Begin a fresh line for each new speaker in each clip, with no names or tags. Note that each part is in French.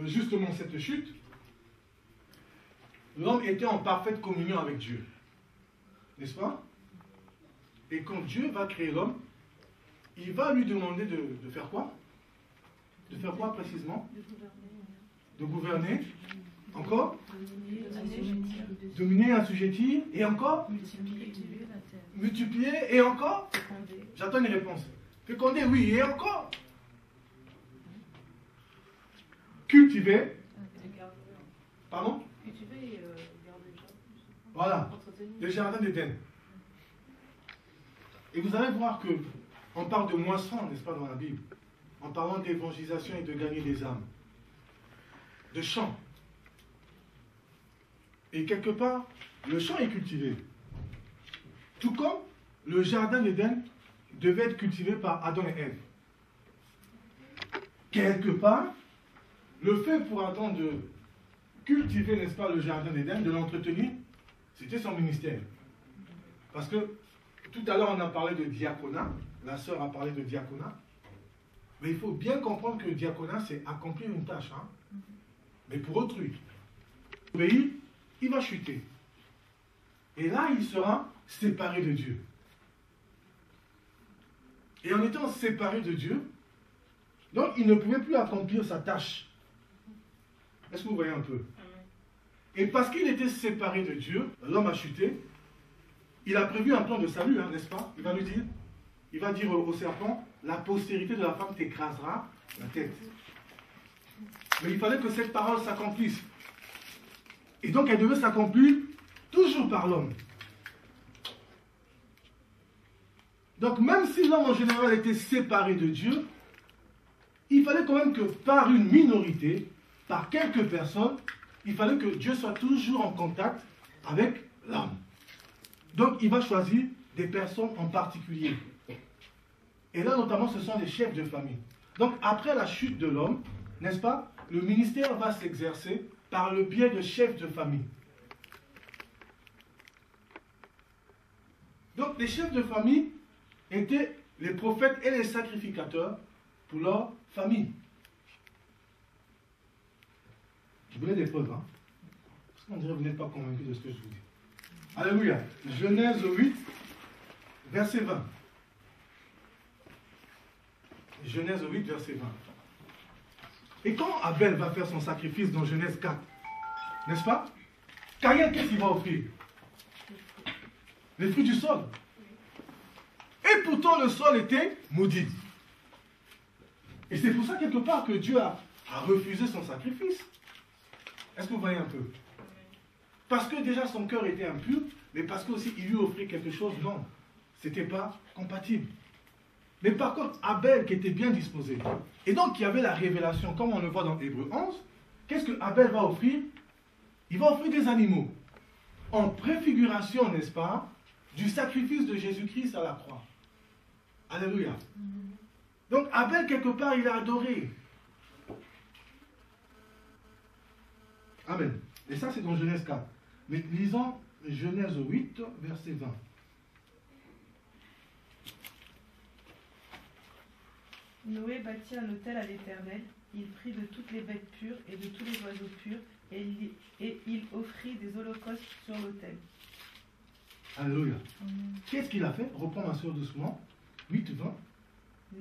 justement cette chute, l'homme était en parfaite communion avec Dieu. N'est-ce pas? Et quand Dieu va créer l'homme, il va lui demander de faire quoi? De faire quoi précisément? De gouverner. Encore? Dominer, assujettir. Et encore? Multiplier. Et encore? J'attends une réponse. Féconder, oui. Et encore? Cultiver. Pardon?
Cultiver et garder le jardin.
Voilà. Le jardin d'Éden. Et vous allez voir que on parle de moisson, n'est-ce pas, dans la Bible, en parlant d'évangélisation et de gagner des âmes, de champ. Et quelque part, le champ est cultivé. Tout comme le jardin d'Éden devait être cultivé par Adam et Ève. Quelque part, le fait pour Adam de cultiver, n'est-ce pas, le jardin d'Éden, de l'entretenir, c'était son ministère. Parce que tout à l'heure, on a parlé de diaconat. La sœur a parlé de diaconat. Mais il faut bien comprendre que le diaconat, c'est accomplir une tâche. Hein? Mais pour autrui. Le pays, il va chuter. Et là, il sera séparé de Dieu. Et en étant séparé de Dieu, donc il ne pouvait plus accomplir sa tâche. Est-ce que vous voyez un peu? Et parce qu'il était séparé de Dieu, l'homme a chuté. Il a prévu un plan de salut, hein, n'est-ce pas? Il va lui dire, il va dire au serpent, la postérité de la femme t'écrasera la tête. Mais il fallait que cette parole s'accomplisse. Et donc elle devait s'accomplir toujours par l'homme. Donc même si l'homme en général était séparé de Dieu, il fallait quand même que par une minorité, par quelques personnes, il fallait que Dieu soit toujours en contact avec l'homme. Donc il va choisir des personnes en particulier. Et là notamment ce sont les chefs de famille. Donc après la chute de l'homme, n'est-ce pas, le ministère va s'exercer par le biais de chefs de famille. Donc les chefs de famille étaient les prophètes et les sacrificateurs pour leur famille. Je voulais des preuves, hein? Parce qu'on dirait que vous n'êtes pas convaincus de ce que je vous dis. Alléluia. Genèse 8, verset 20. Genèse 8, verset 20. Et quand Abel va faire son sacrifice dans Genèse 4, n'est-ce pas? Caïn, qu'est-ce qu'il va offrir? Les fruits du sol. Et pourtant, le sol était maudit. Et c'est pour ça, quelque part, que Dieu a refusé son sacrifice. Est-ce que vous voyez un peu? Parce que déjà son cœur était impur, mais parce qu'aussi il lui offrait quelque chose, non. Ce n'était pas compatible. Mais par contre, Abel qui était bien disposé, et donc qui avait la révélation, comme on le voit dans Hébreux 11, qu'est-ce que Abel va offrir? Il va offrir des animaux, en préfiguration, n'est-ce pas, du sacrifice de Jésus-Christ à la croix. Alléluia. Donc Abel, quelque part, il a adoré. Amen. Et ça, c'est dans Genèse 4. Mais lisons Genèse 8, verset 20.
Noé bâtit un autel à l'Éternel. Il prit de toutes les bêtes pures et de tous les oiseaux purs, et il offrit des holocaustes sur l'autel.
Alléluia. Qu'est-ce qu'il a fait? Reprends ma soeur doucement. 8, 20.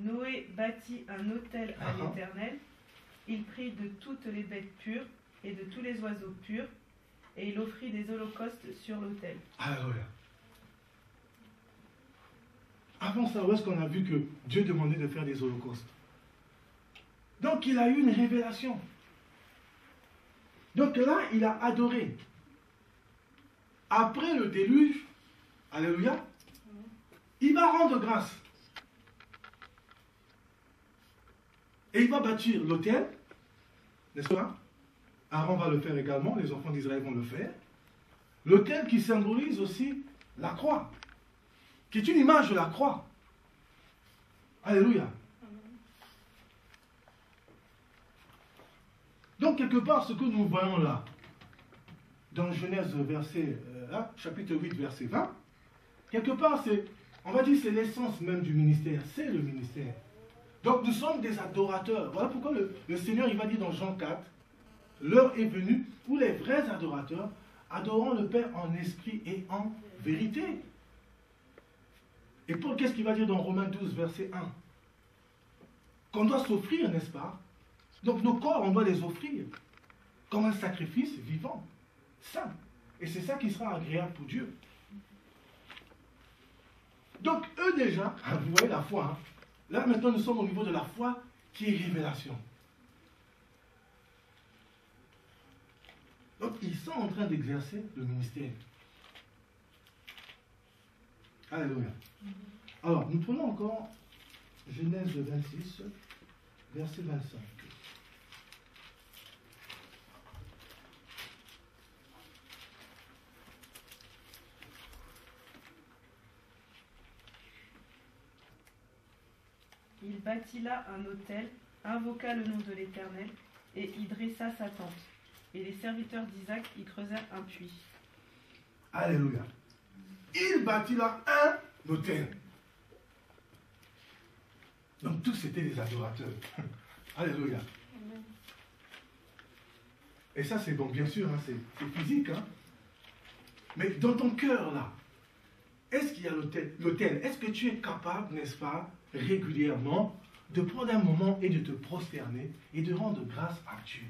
Noé bâtit un autel à l'Éternel. Il prit de toutes les bêtes pures et de tous les oiseaux purs, et il offrit des holocaustes sur l'autel.
Alléluia. Avant ça, où est-ce qu'on a vu que Dieu demandait de faire des holocaustes? Donc il a eu une révélation. Donc là, il a adoré. Après le déluge, alléluia, il va rendre grâce. Et il va bâtir l'autel, n'est-ce pas? Aaron va le faire également, les enfants d'Israël vont le faire. L'autel qui symbolise aussi la croix, qui est une image de la croix. Alléluia. Donc, quelque part, ce que nous voyons là, dans Genèse chapitre 8, verset 20, quelque part, on va dire c'est l'essence même du ministère, c'est le ministère. Donc, nous sommes des adorateurs. Voilà pourquoi le Seigneur, il va dire dans Jean 4, l'heure est venue où les vrais adorateurs adoreront le Père en esprit et en vérité. Et Paul, qu'est-ce qu'il va dire dans Romains 12, verset 1? Qu'on doit s'offrir, n'est-ce pas? Donc nos corps, on doit les offrir comme un sacrifice vivant, saint. Et c'est ça qui sera agréable pour Dieu. Donc eux déjà, vous voyez la foi, hein? Là maintenant nous sommes au niveau de la foi qui est révélation. Donc ils sont en train d'exercer le ministère. Alléluia. Alors nous prenons encore Genèse 26, verset 25.
Il bâtit là un autel, invoqua le nom de l'Éternel, et y dressa sa tente. Et les serviteurs d'Isaac y creusèrent un puits.
Alléluia. Il bâtit là un autel. Donc tous étaient des adorateurs. Alléluia. Et ça c'est bon, bien sûr, hein, c'est physique. Hein. Mais dans ton cœur là, est-ce qu'il y a l'autel? Est-ce que tu es capable, n'est-ce pas, régulièrement, de prendre un moment et de te prosterner et de rendre grâce à Dieu?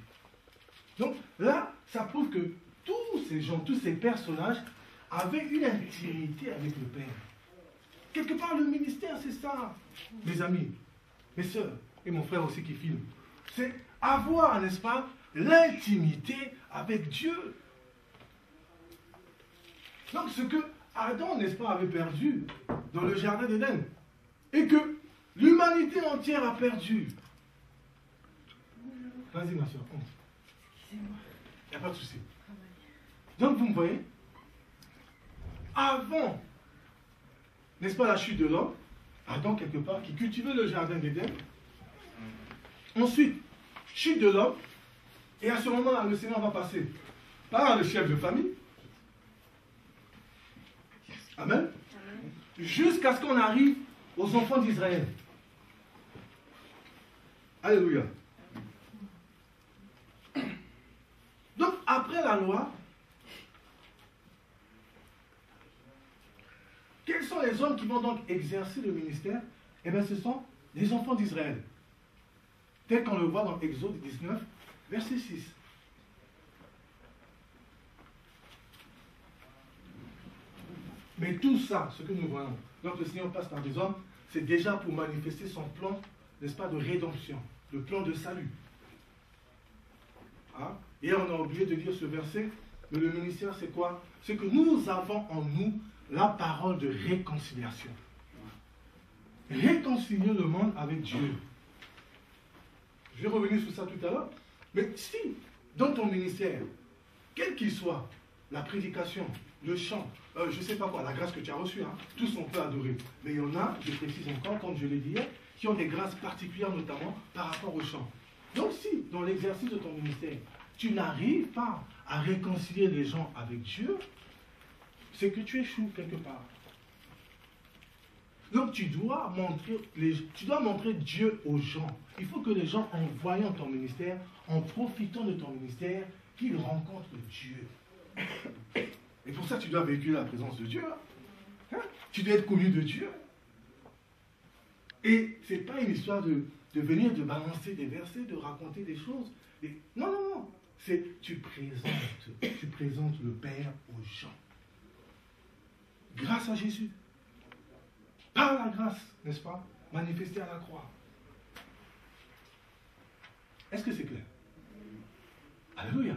Donc là, ça prouve que tous ces gens, tous ces personnages avaient une intimité avec le Père. Quelque part, le ministère, c'est ça, mes amis, mes soeurs, et mon frère aussi qui filme. C'est avoir, n'est-ce pas, l'intimité avec Dieu. Donc ce que Adam, n'est-ce pas, avait perdu dans le jardin d'Éden, et que l'humanité entière a perdu. Vas-y, ma soeur, honte. Il n'y a pas de souci. Donc, vous me voyez, avant, n'est-ce pas, la chute de l'homme, Adam, quelque part, qui cultivait le jardin d'Éden, ensuite, chute de l'homme, et à ce moment-là, le Seigneur va passer par le chef de famille. Amen. Jusqu'à ce qu'on arrive aux enfants d'Israël. Alléluia. Donc, après la loi, quels sont les hommes qui vont donc exercer le ministère? Eh bien, ce sont les enfants d'Israël. Tel qu'on le voit dans Exode 19, verset 6. Mais tout ça, ce que nous voyons, donc le Seigneur passe par des hommes, c'est déjà pour manifester son plan, n'est-ce pas, de rédemption, le plan de salut. Hein? Et on a oublié de dire ce verset, mais le ministère c'est quoi? C'est que nous avons en nous la parole de réconciliation. Réconcilier le monde avec Dieu. Je vais revenir sur ça tout à l'heure. Mais si, dans ton ministère, quel qu'il soit, la prédication, le chant, je ne sais pas quoi, la grâce que tu as reçue, hein, tous on peut adorer. Mais il y en a, je précise encore, comme je l'ai dit hier, qui ont des grâces particulières, notamment par rapport au chant. Donc si, dans l'exercice de ton ministère, tu n'arrives pas à réconcilier les gens avec Dieu, c'est que tu échoues quelque part. Donc tu dois montrer Dieu aux gens. Il faut que les gens, en voyant ton ministère, en profitant de ton ministère, qu'ils rencontrent Dieu. Et pour ça, tu dois véhiculer la présence de Dieu. Hein? Tu dois être connu de Dieu. Et ce n'est pas une histoire de venir, de balancer des versets, de raconter des choses. Non, non, non. C'est tu présentes le Père aux gens. Grâce à Jésus. Par la grâce, n'est-ce pas, manifestée à la croix. Est-ce que c'est clair? Alléluia.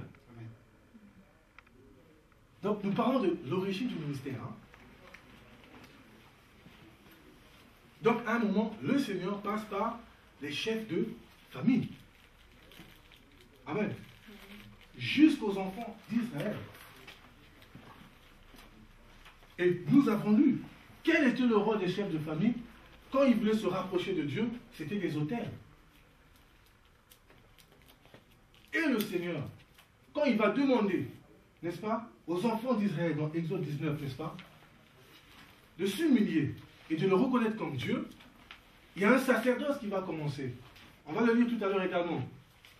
Donc nous parlons de l'origine du ministère. Hein? Donc à un moment, le Seigneur passe par les chefs de famille. Amen. Jusqu'aux enfants d'Israël. Et nous avons lu quel était le rôle des chefs de famille quand ils voulaient se rapprocher de Dieu, c'était des autels. Et le Seigneur, quand il va demander, n'est-ce pas, aux enfants d'Israël, dans Exode 19, n'est-ce pas, de s'humilier et de le reconnaître comme Dieu, il y a un sacerdoce qui va commencer. On va le lire tout à l'heure également,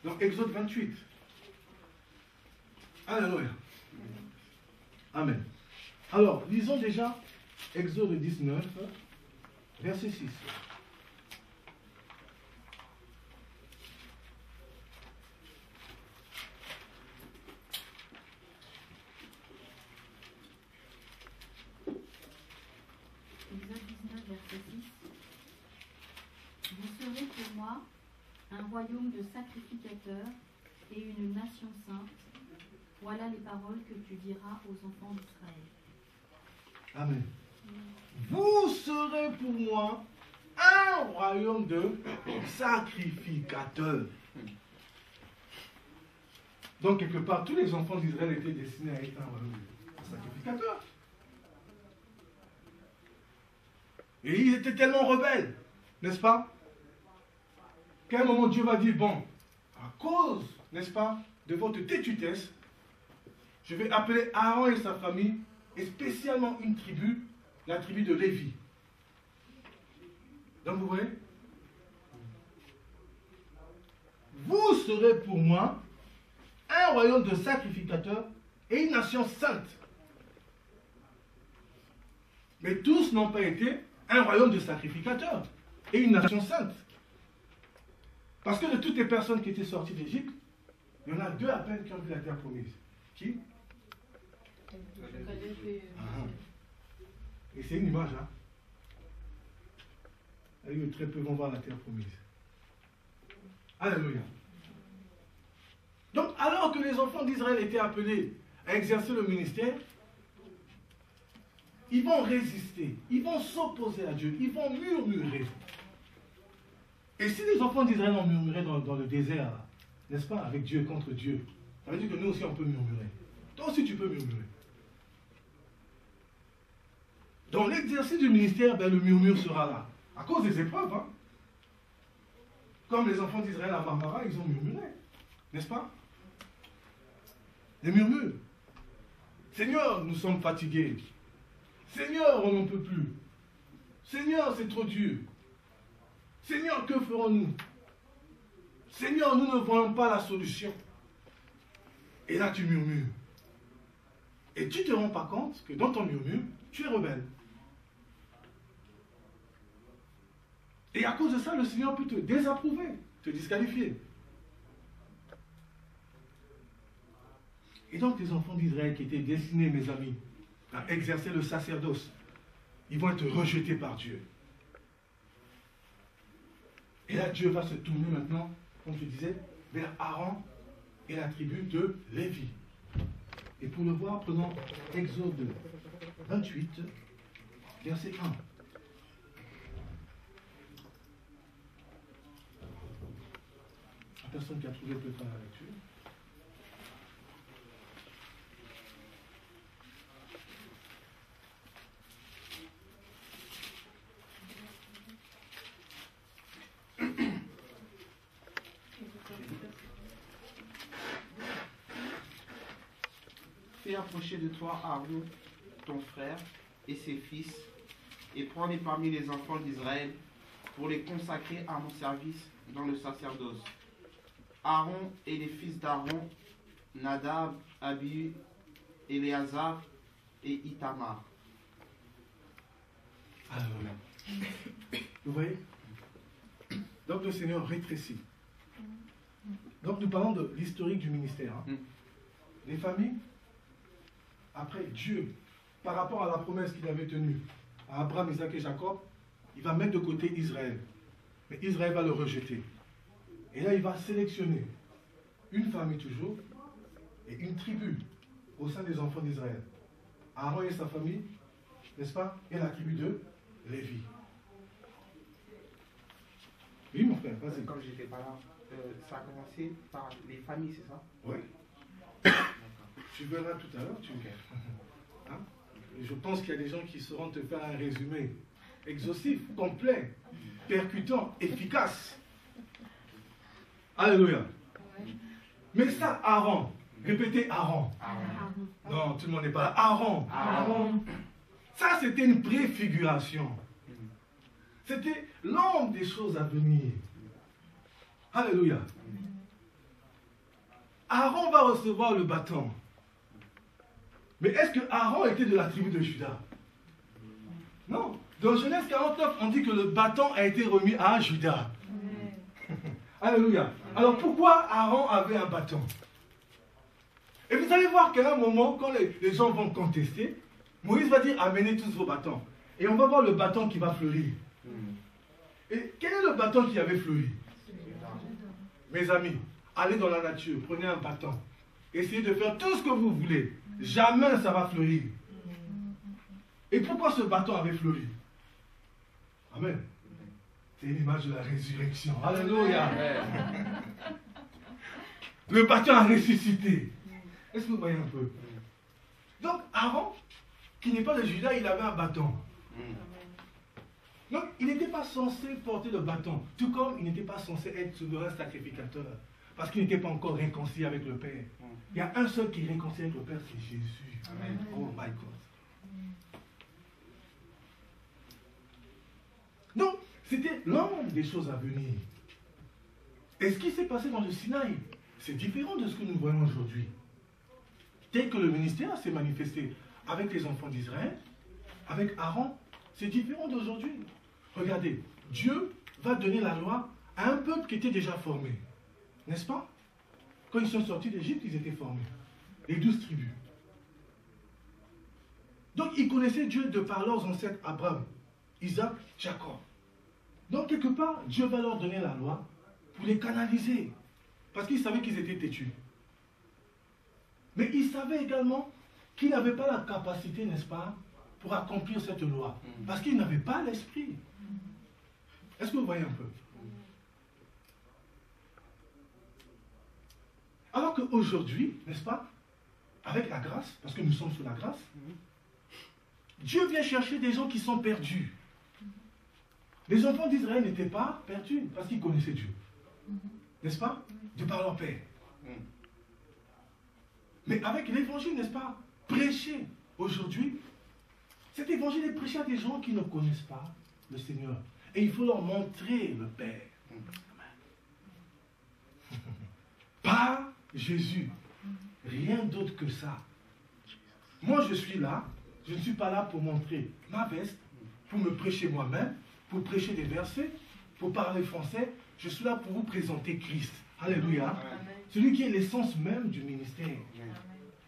dans Exode 28. Alléluia. Amen. Alors, lisons déjà Exode 19, verset 6.
Exode 19, verset 6. Vous serez pour moi un royaume de sacrificateurs et une nation sainte. Voilà les paroles que tu diras aux enfants d'Israël.
Amen. Vous serez pour moi un royaume de sacrificateurs. Donc, quelque part, tous les enfants d'Israël étaient destinés à être un royaume de sacrificateurs. Et ils étaient tellement rebelles, n'est-ce pas, qu'à un moment, Dieu va dire, bon, à cause, n'est-ce pas, de votre têtutesse, je vais appeler Aaron et sa famille, et spécialement une tribu, la tribu de Lévi. Donc vous voyez, vous serez pour moi un royaume de sacrificateurs et une nation sainte. Mais tous n'ont pas été un royaume de sacrificateurs et une nation sainte. Parce que de toutes les personnes qui étaient sorties d'Égypte, il y en a 2 à peine qui ont vu la terre promise. Qui? Et c'est une image, hein. Et très peu vont voir la terre promise. Alléluia. Donc, alors que les enfants d'Israël étaient appelés à exercer le ministère, ils vont résister, ils vont s'opposer à Dieu, ils vont murmurer. Et si les enfants d'Israël ont murmuré dans le désert, n'est-ce pas, avec Dieu, contre Dieu, ça veut dire que nous aussi on peut murmurer. Toi aussi tu peux murmurer. Dans l'exercice du ministère, ben, le murmure sera là. À cause des épreuves. Hein. Comme les enfants d'Israël à Marmara, ils ont murmuré. N'est-ce pas? Les murmures. Seigneur, nous sommes fatigués. Seigneur, on n'en peut plus. Seigneur, c'est trop dur. Seigneur, que ferons-nous? Seigneur, nous ne voyons pas la solution. Et là, tu murmures. Et tu ne te rends pas compte que dans ton murmure, tu es rebelle. Et à cause de ça, le Seigneur peut te désapprouver, te disqualifier. Et donc, les enfants d'Israël qui étaient destinés, mes amis, à exercer le sacerdoce, ils vont être rejetés par Dieu. Et là, Dieu va se tourner maintenant, comme je disais, vers Aaron et la tribu de Lévi. Et pour le voir, prenons Exode 28, verset 1. La personne qui a trouvé peut faire la lecture.
Fais approcher de toi Aaron, ton frère, et ses fils, et prends-les parmi les enfants d'Israël pour les consacrer à mon service dans le sacerdoce. Aaron et les fils d'Aaron, Nadab, Abihu, Éléazar et Itamar.
Alors, vous voyez? Donc le Seigneur rétrécit. Donc nous parlons de l'historique du ministère. Hein. Les familles, après Dieu, par rapport à la promesse qu'il avait tenue à Abraham, Isaac et Jacob, il va mettre de côté Israël. Mais Israël va le rejeter. Et là, il va sélectionner une famille toujours et une tribu au sein des enfants d'Israël. Aaron et sa famille, n'est-ce pas? Et la tribu de Lévi. Oui, mon frère, vas-y.
Comme je n'étais pas là, ça a commencé par les familles, c'est ça?
Oui. Tu verras tout à l'heure, tu hein? Et je pense qu'il y a des gens qui sauront te faire un résumé exhaustif, complet, percutant, efficace. Alléluia. Ouais. Mais ça, Aaron, répétez Aaron.
Aaron.
Non, tout le monde n'est pas là. Aaron.
Aaron.
Ça, c'était une préfiguration. C'était l'ombre des choses à venir. Alléluia. Aaron va recevoir le bâton. Mais est-ce que Aaron était de la tribu de Juda? Non. Dans Genèse 49, on dit que le bâton a été remis à Juda. Alléluia. Alors pourquoi Aaron avait un bâton? Et vous allez voir qu'à un moment, quand les gens vont contester, Moïse va dire amenez tous vos bâtons. Et on va voir le bâton qui va fleurir. Et quel est le bâton qui avait fleuri? Mes amis, allez dans la nature, prenez un bâton. Essayez de faire tout ce que vous voulez. Jamais ça va fleurir. Et pourquoi ce bâton avait fleuri? Amen. C'est une image de la résurrection. Alléluia. Le bâton a ressuscité. Est-ce que vous voyez un peu? Donc Aaron, qui n'est pas de Juda, il avait un bâton. Donc il n'était pas censé porter le bâton, tout comme il n'était pas censé être souverain sacrificateur, parce qu'il n'était pas encore réconcilié avec le Père. Il y a un seul qui est réconcilié avec le Père, c'est Jésus. Amen. Oh my God. Donc, c'était l'ombre des choses à venir. Et ce qui s'est passé dans le Sinaï, c'est différent de ce que nous voyons aujourd'hui. Tel que le ministère s'est manifesté avec les enfants d'Israël, avec Aaron, c'est différent d'aujourd'hui. Regardez, Dieu va donner la loi à un peuple qui était déjà formé. N'est-ce pas? Quand ils sont sortis d'Égypte, ils étaient formés. Les 12 tribus. Donc, ils connaissaient Dieu de par leurs ancêtres Abraham, Isaac, Jacob. Donc, quelque part, Dieu va leur donner la loi pour les canaliser. Parce qu'ils savaient qu'ils étaient têtus. Mais ils savaient également qu'ils n'avaient pas la capacité, n'est-ce pas, pour accomplir cette loi. Parce qu'ils n'avaient pas l'esprit. Est-ce que vous voyez un peu? Alors qu'aujourd'hui, n'est-ce pas, avec la grâce, parce que nous sommes sous la grâce, Dieu vient chercher des gens qui sont perdus. Les enfants d'Israël n'étaient pas perdus parce qu'ils connaissaient Dieu. N'est-ce pas? De par leur Père. Mais avec l'évangile, n'est-ce pas, prêché aujourd'hui, cet évangile est prêché à des gens qui ne connaissent pas le Seigneur. Et il faut leur montrer le Père. Par Jésus. Rien d'autre que ça. Moi, je suis là. Je ne suis pas là pour montrer ma veste, pour me prêcher moi-même, pour prêcher des versets, pour parler français. Je suis là pour vous présenter Christ. Alléluia. Amen. Celui qui est l'essence même du ministère. Amen.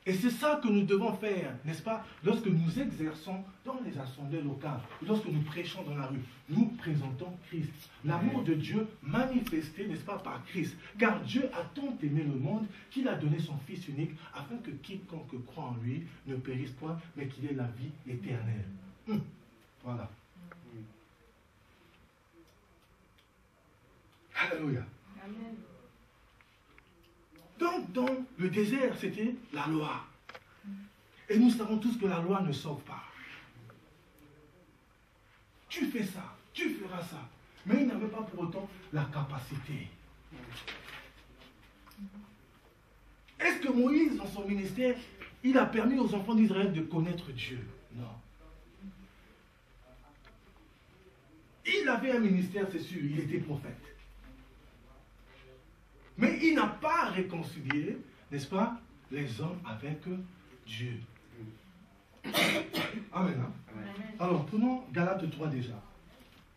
Et c'est ça que nous devons faire, n'est-ce pas, lorsque nous exerçons dans les assemblées locales, lorsque nous prêchons dans la rue. Nous présentons Christ. L'amour de Dieu manifesté, n'est-ce pas, par Christ. Car Dieu a tant aimé le monde qu'il a donné son Fils unique afin que quiconque croit en lui ne périsse point, mais qu'il ait la vie éternelle. Voilà. Alléluia. Amen. Donc, dans le désert, c'était la loi. Et nous savons tous que la loi ne sauve pas. Tu fais ça, tu feras ça. Mais il n'avait pas pour autant la capacité. Est-ce que Moïse, dans son ministère, il a permis aux enfants d'Israël de connaître Dieu? Non. Il avait un ministère, c'est sûr, il était prophète. Mais il n'a pas réconcilié, n'est-ce pas, les hommes avec Dieu. Amen. Hein? Amen. Alors, prenons Galates 3 déjà.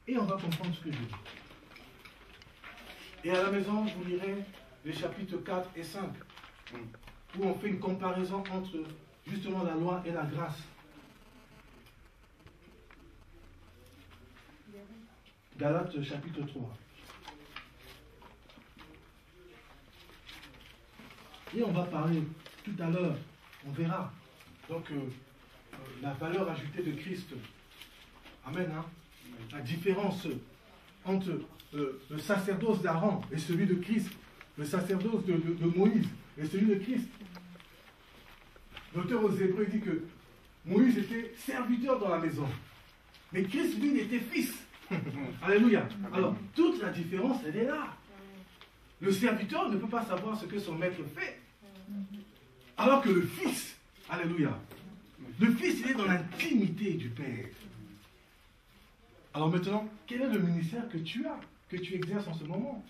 Et on va comprendre ce que je dis. Et à la maison, vous lirez les chapitres 4 et 5, où on fait une comparaison entre justement la loi et la grâce. Galates chapitre 3. Et on va parler tout à l'heure, on verra. Donc, la valeur ajoutée de Christ. Amen. Hein? La différence entre le sacerdoce d'Aaron et celui de Christ. Le sacerdoce de Moïse et celui de Christ. L'auteur aux Hébreux dit que Moïse était serviteur dans la maison. Mais Christ, lui, était fils. Alléluia. Alors, toute la différence, elle est là. Le serviteur ne peut pas savoir ce que son maître fait. Alors que le Fils, alléluia, le Fils, il est dans l'intimité du Père. Alors maintenant, quel est le ministère que tu as, que tu exerces en ce moment?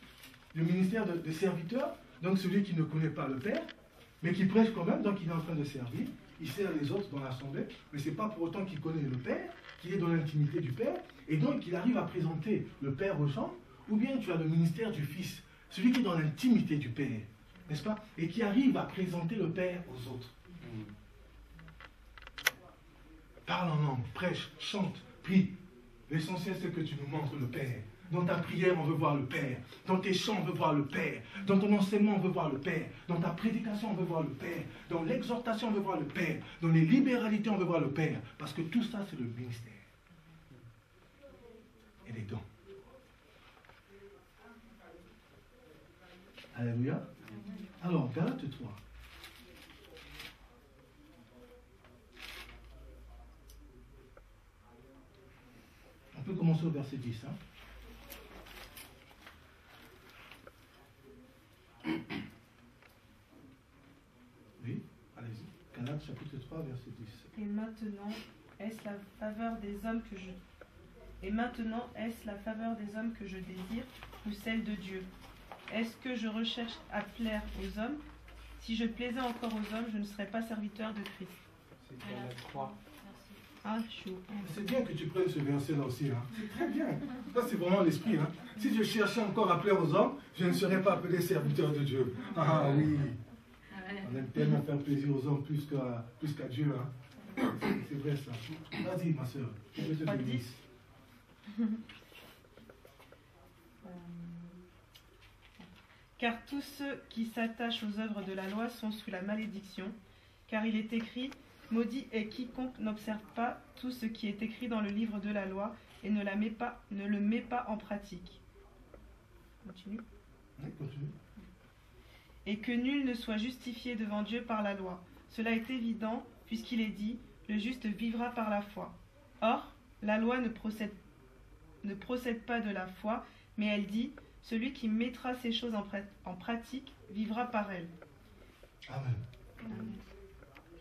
Le ministère de serviteur, donc celui qui ne connaît pas le Père, mais qui prêche quand même, donc il est en train de servir. Il sert les autres dans l'assemblée, mais ce n'est pas pour autant qu'il connaît le Père, qu'il est dans l'intimité du Père, et donc il arrive à présenter le Père aux gens, ou bien tu as le ministère du Fils, celui qui est dans l'intimité du Père, n'est-ce pas? Et qui arrive à présenter le Père aux autres. Parle en langue, prêche, chante, prie. L'essentiel, c'est que tu nous montres le Père. Dans ta prière, on veut voir le Père. Dans tes chants, on veut voir le Père. Dans ton enseignement, on veut voir le Père. Dans ta prédication, on veut voir le Père. Dans l'exhortation, on veut voir le Père. Dans les libéralités, on veut voir le Père. Parce que tout ça, c'est le ministère. Et les dons. Alléluia. Alors, Galates 3. On peut commencer au verset 10. Hein? Oui, allez-y. Galates chapitre 3, verset 10.
Et maintenant, est-ce la faveur des hommes que je... Et maintenant, est-ce la faveur des hommes que je désire ou celle de Dieu? Est-ce que je recherche à plaire aux hommes? Si je plaisais encore aux hommes, je ne serais pas serviteur de Christ.
C'est Galates 3.
Ah, chaud.
C'est bien que tu prennes ce verset-là aussi. Hein. C'est très bien. Ça, c'est vraiment l'esprit. Hein. Si je cherchais encore à plaire aux hommes, je ne serais pas appelé serviteur de Dieu. Ah oui. On aime tellement faire plaisir aux hommes plus qu'à Dieu. Hein. C'est vrai ça. Vas-y, ma soeur. Que Dieu te bénisse.
Car tous ceux qui s'attachent aux œuvres de la loi sont sous la malédiction, car il est écrit, maudit est quiconque n'observe pas tout ce qui est écrit dans le livre de la loi et ne le met pas en pratique. Continue.
Oui, continue.
Et que nul ne soit justifié devant Dieu par la loi. Cela est évident, puisqu'il est dit, le juste vivra par la foi. Or, la loi ne procède pas de la foi, mais elle dit, celui qui mettra ces choses en pratique vivra par elles.
Amen.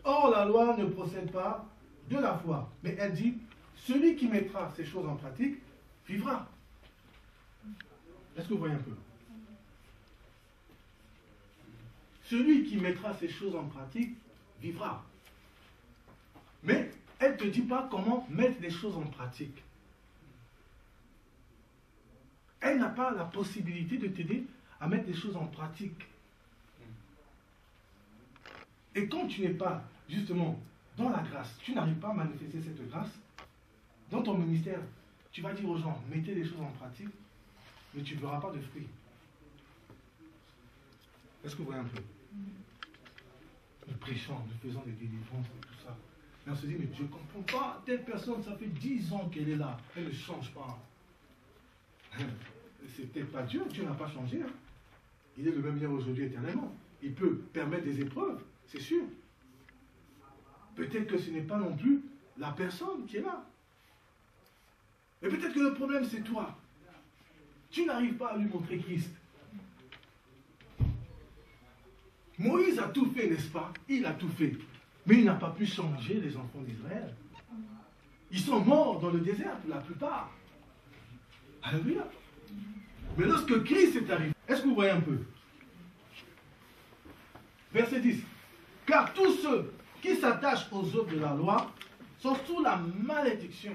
Or, la loi ne procède pas de la foi, mais elle dit, celui qui mettra ces choses en pratique vivra. Est-ce que vous voyez un peu? Celui qui mettra ces choses en pratique vivra. Mais elle ne te dit pas comment mettre les choses en pratique. Elle n'a pas la possibilité de t'aider à mettre les choses en pratique. Et quand tu n'es pas, justement, dans la grâce, tu n'arrives pas à manifester cette grâce, dans ton ministère, tu vas dire aux gens, mettez les choses en pratique, mais tu ne verras pas de fruits. Est-ce que vous voyez un peu? Nous prêchons, nous faisons des délivrances et tout ça. Et on se dit, mais je ne comprends pas, telle personne, ça fait 10 ans qu'elle est là, elle ne change pas. C'est peut-être pas Dieu, Dieu n'a pas changé. Hein. Il est le même hier, aujourd'hui, éternellement. Il peut permettre des épreuves, c'est sûr. Peut-être que ce n'est pas non plus la personne qui est là. Et peut-être que le problème, c'est toi. Tu n'arrives pas à lui montrer Christ. Moïse a tout fait, n'est-ce pas? Il a tout fait. Mais il n'a pas pu changer les enfants d'Israël. Ils sont morts dans le désert, pour la plupart. Alléluia. Mais lorsque Christ est arrivé, est-ce que vous voyez un peu? Verset 10. Car tous ceux qui s'attachent aux œuvres de la loi sont sous la malédiction.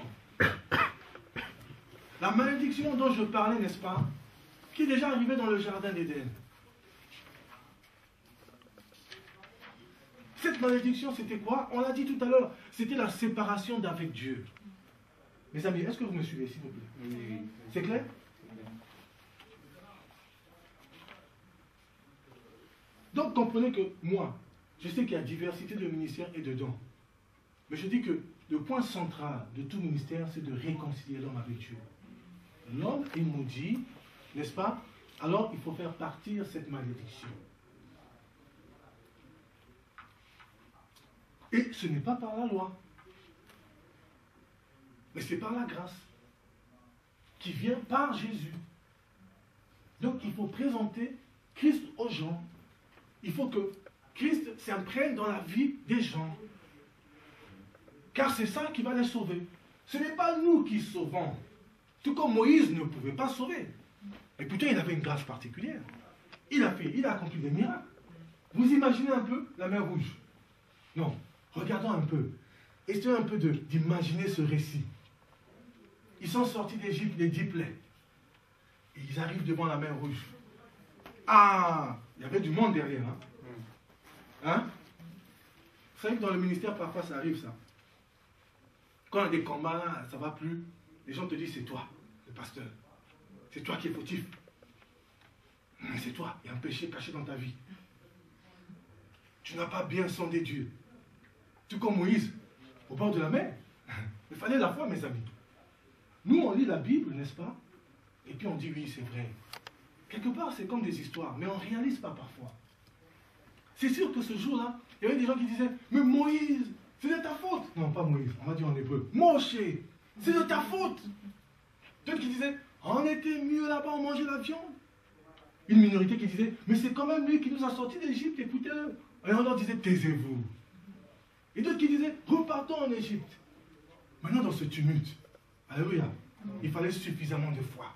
La malédiction dont je parlais, n'est-ce pas? Qui est déjà arrivée dans le jardin d'Éden. Cette malédiction, c'était quoi? On l'a dit tout à l'heure, c'était la séparation d'avec Dieu. Mes amis, est-ce que vous me suivez, s'il vous plaît?
Oui.
C'est clair? Donc, comprenez que moi, je sais qu'il y a diversité de ministères et de dons. Mais je dis que le point central de tout ministère, c'est de réconcilier l'homme avec Dieu. L'homme est maudit, n'est-ce pas? Alors, il faut faire partir cette malédiction. Et ce n'est pas par la loi, mais c'est par la grâce qui vient par Jésus. Donc il faut présenter Christ aux gens. Il faut que Christ s'imprègne dans la vie des gens. Car c'est ça qui va les sauver. Ce n'est pas nous qui sauvons. Tout comme Moïse ne pouvait pas sauver. Et pourtant il avait une grâce particulière. Il a accompli des miracles. Vous imaginez un peu la mer Rouge? Non. Regardons un peu. Essayons un peu d'imaginer ce récit. Ils sont sortis d'Égypte, les 10 plaies. Et ils arrivent devant la mer Rouge. Ah, il y avait du monde derrière. Hein? Hein? Vous savez que dans le ministère, parfois, ça arrive, ça. Quand on a des combats, là, ça ne va plus. Les gens te disent, c'est toi, le pasteur. C'est toi qui es fautif. C'est toi, il y a un péché caché dans ta vie. Tu n'as pas bien sondé Dieu. Tout comme Moïse, au bord de la mer. Il fallait la foi, mes amis. Nous, on lit la Bible, n'est-ce pas? Et puis on dit, oui, c'est vrai. Quelque part, c'est comme des histoires, mais on ne réalise pas parfois. C'est sûr que ce jour-là, il y avait des gens qui disaient, mais Moïse, c'est de ta faute. Non, pas Moïse, on va dire en hébreu. Moshe, c'est de ta faute. D'autres qui disaient, on était mieux là-bas, on mangeait la viande. Une minorité qui disait, mais c'est quand même lui qui nous a sortis d'Égypte, écoutez-le. Et on leur disait, taisez-vous. Et d'autres qui disaient, repartons en Égypte. Maintenant, dans ce tumulte, alléluia, il fallait suffisamment de foi.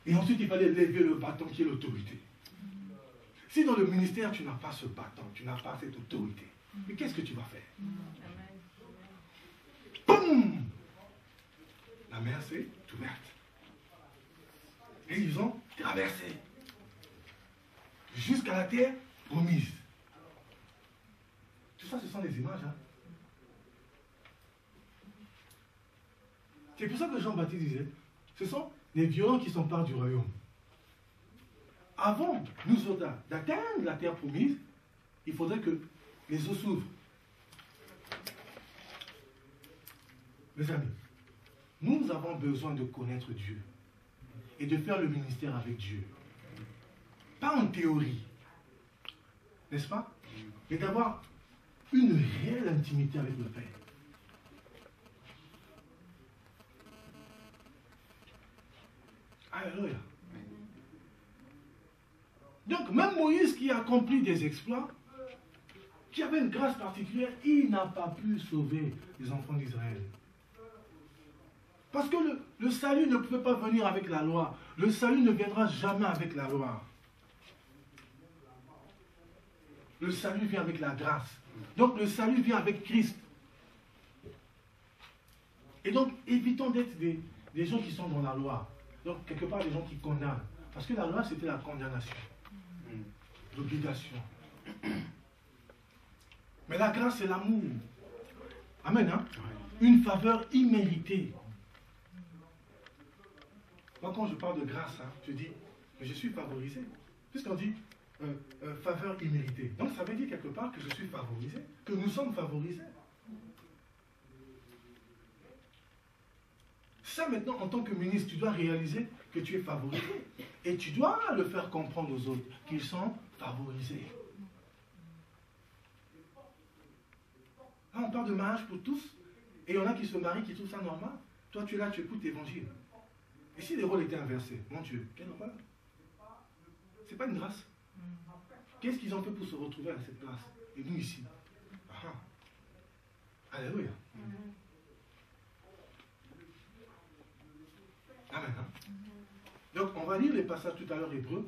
Et ensuite, il fallait lever le bâton qui est l'autorité. Si dans le ministère, tu n'as pas ce bâton, tu n'as pas cette autorité, mais qu'est-ce que tu vas faire? Boum! La mer s'est ouverte. Et ils ont traversé jusqu'à la terre promise. Tout ça, ce sont des images. Hein? C'est pour ça que Jean-Baptiste disait, ce sont les violents qui s'emparent du royaume. Avant, nous autres, d'atteindre la terre promise, il faudrait que les eaux s'ouvrent. Mes amis, nous avons besoin de connaître Dieu et de faire le ministère avec Dieu. Pas en théorie, n'est-ce pas? Mais d'avoir une réelle intimité avec le Père. Alléluia. Donc, même Moïse qui a accompli des exploits, qui avait une grâce particulière, il n'a pas pu sauver les enfants d'Israël. Parce que le salut ne pouvait pas venir avec la loi. Le salut ne viendra jamais avec la loi. Le salut vient avec la grâce. Donc, le salut vient avec Christ. Et donc, évitons d'être des gens qui sont dans la loi. Donc, quelque part, des gens qui condamnent. Parce que la loi, c'était la condamnation. L'obligation. Mais la grâce, c'est l'amour. Amen, hein? Une faveur imméritée. Moi, quand je parle de grâce, hein, je dis, mais je suis favorisé. Puisqu'on dit faveur imméritée. Donc, ça veut dire quelque part que je suis favorisé, que nous sommes favorisés. Ça, maintenant, en tant que ministre, tu dois réaliser que tu es favorisé. Et tu dois le faire comprendre aux autres qu'ils sont favorisés. Là, on parle de mariage pour tous. Et il y en a qui se marient, qui trouvent ça normal. Toi, tu es là, tu écoutes l'évangile. Et si les rôles étaient inversés, mon Dieu, quelle horreur. C'est pas une grâce. Qu'est-ce qu'ils ont fait pour se retrouver à cette place? Et nous ici. Alléluia. Amen. Hein? Donc, on va lire les passages tout à l'heure hébreux.